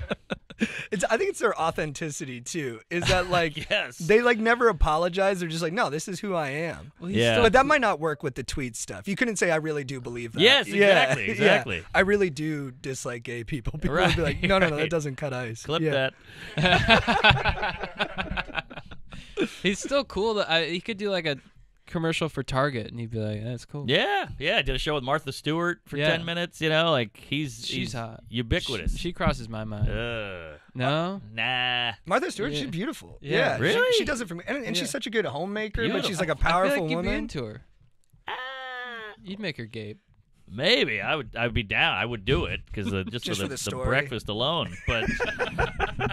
I think it's their authenticity too. Is that like Yes. they like never apologize? They're just like, no, this is who I am. Well, he's Yeah. still But that might not work with the tweet stuff. You couldn't say I really do believe that. Yes, Yeah, exactly, yeah. exactly. I really do dislike gay people. People would be like, no, Right. that doesn't cut ice. Clip Yeah. that. He's still cool. He could do like a commercial for Target, and he'd be like, "That's cool." Yeah. I did a show with Martha Stewart for Yeah. 10 minutes, you know? Like She's he's hot. ubiquitous. She crosses my mind. No. Nah. Martha Stewart, Yeah. she's beautiful. Yeah. she- Really? She, does it for me. And Yeah. she's such a good homemaker, but she's Beautiful. like a I feel powerful like you'd be woman. into her. You'd make her gape. Maybe I would be down. I would do it because just Just for for the the story. breakfast alone. But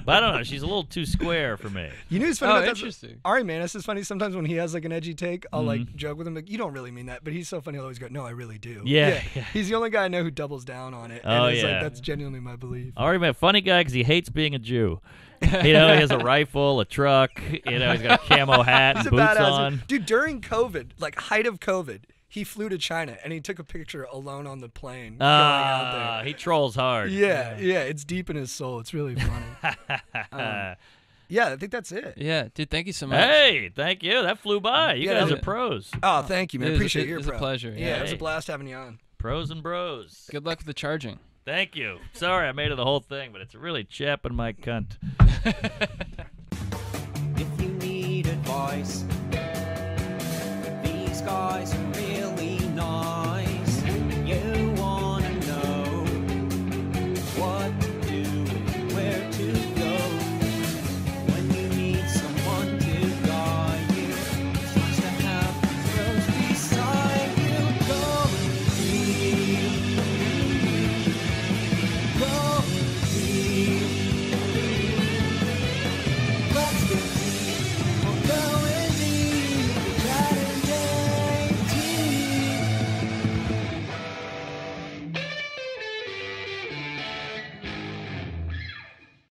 I don't know. She's a little too square for me. You know what's funny Oh, about that? interesting. Ari Manis is funny. Sometimes when he has like an edgy take, I'll Mm-hmm. like joke with him like, "You don't really mean that," but he's so funny. He'll always go, "No, I really do." Yeah. He's the only guy I know who doubles down on it. Oh, and it's yeah. like that's genuinely my belief. I already met a funny guy because he hates being a Jew. You know, he has a rifle, a truck. You know, he's got a camo hat He's and a boots badass on. dude. During COVID, like height of COVID, he flew to China and he took a picture alone on the plane going out He trolls hard. there. Yeah, it's deep in his soul. It's really funny. Yeah, I think that's it. Yeah, dude. Thank you so much. Hey, thank you. That flew by. You Yeah, guys that are pros. Oh, thank you, man. It was- Appreciate it your was a pro. pleasure, Yeah, yeah. it was a Hey. blast having you on. Pros and bros. Good luck with the charging. Thank you. Sorry I made it the whole thing, but it's really chapping my cunt.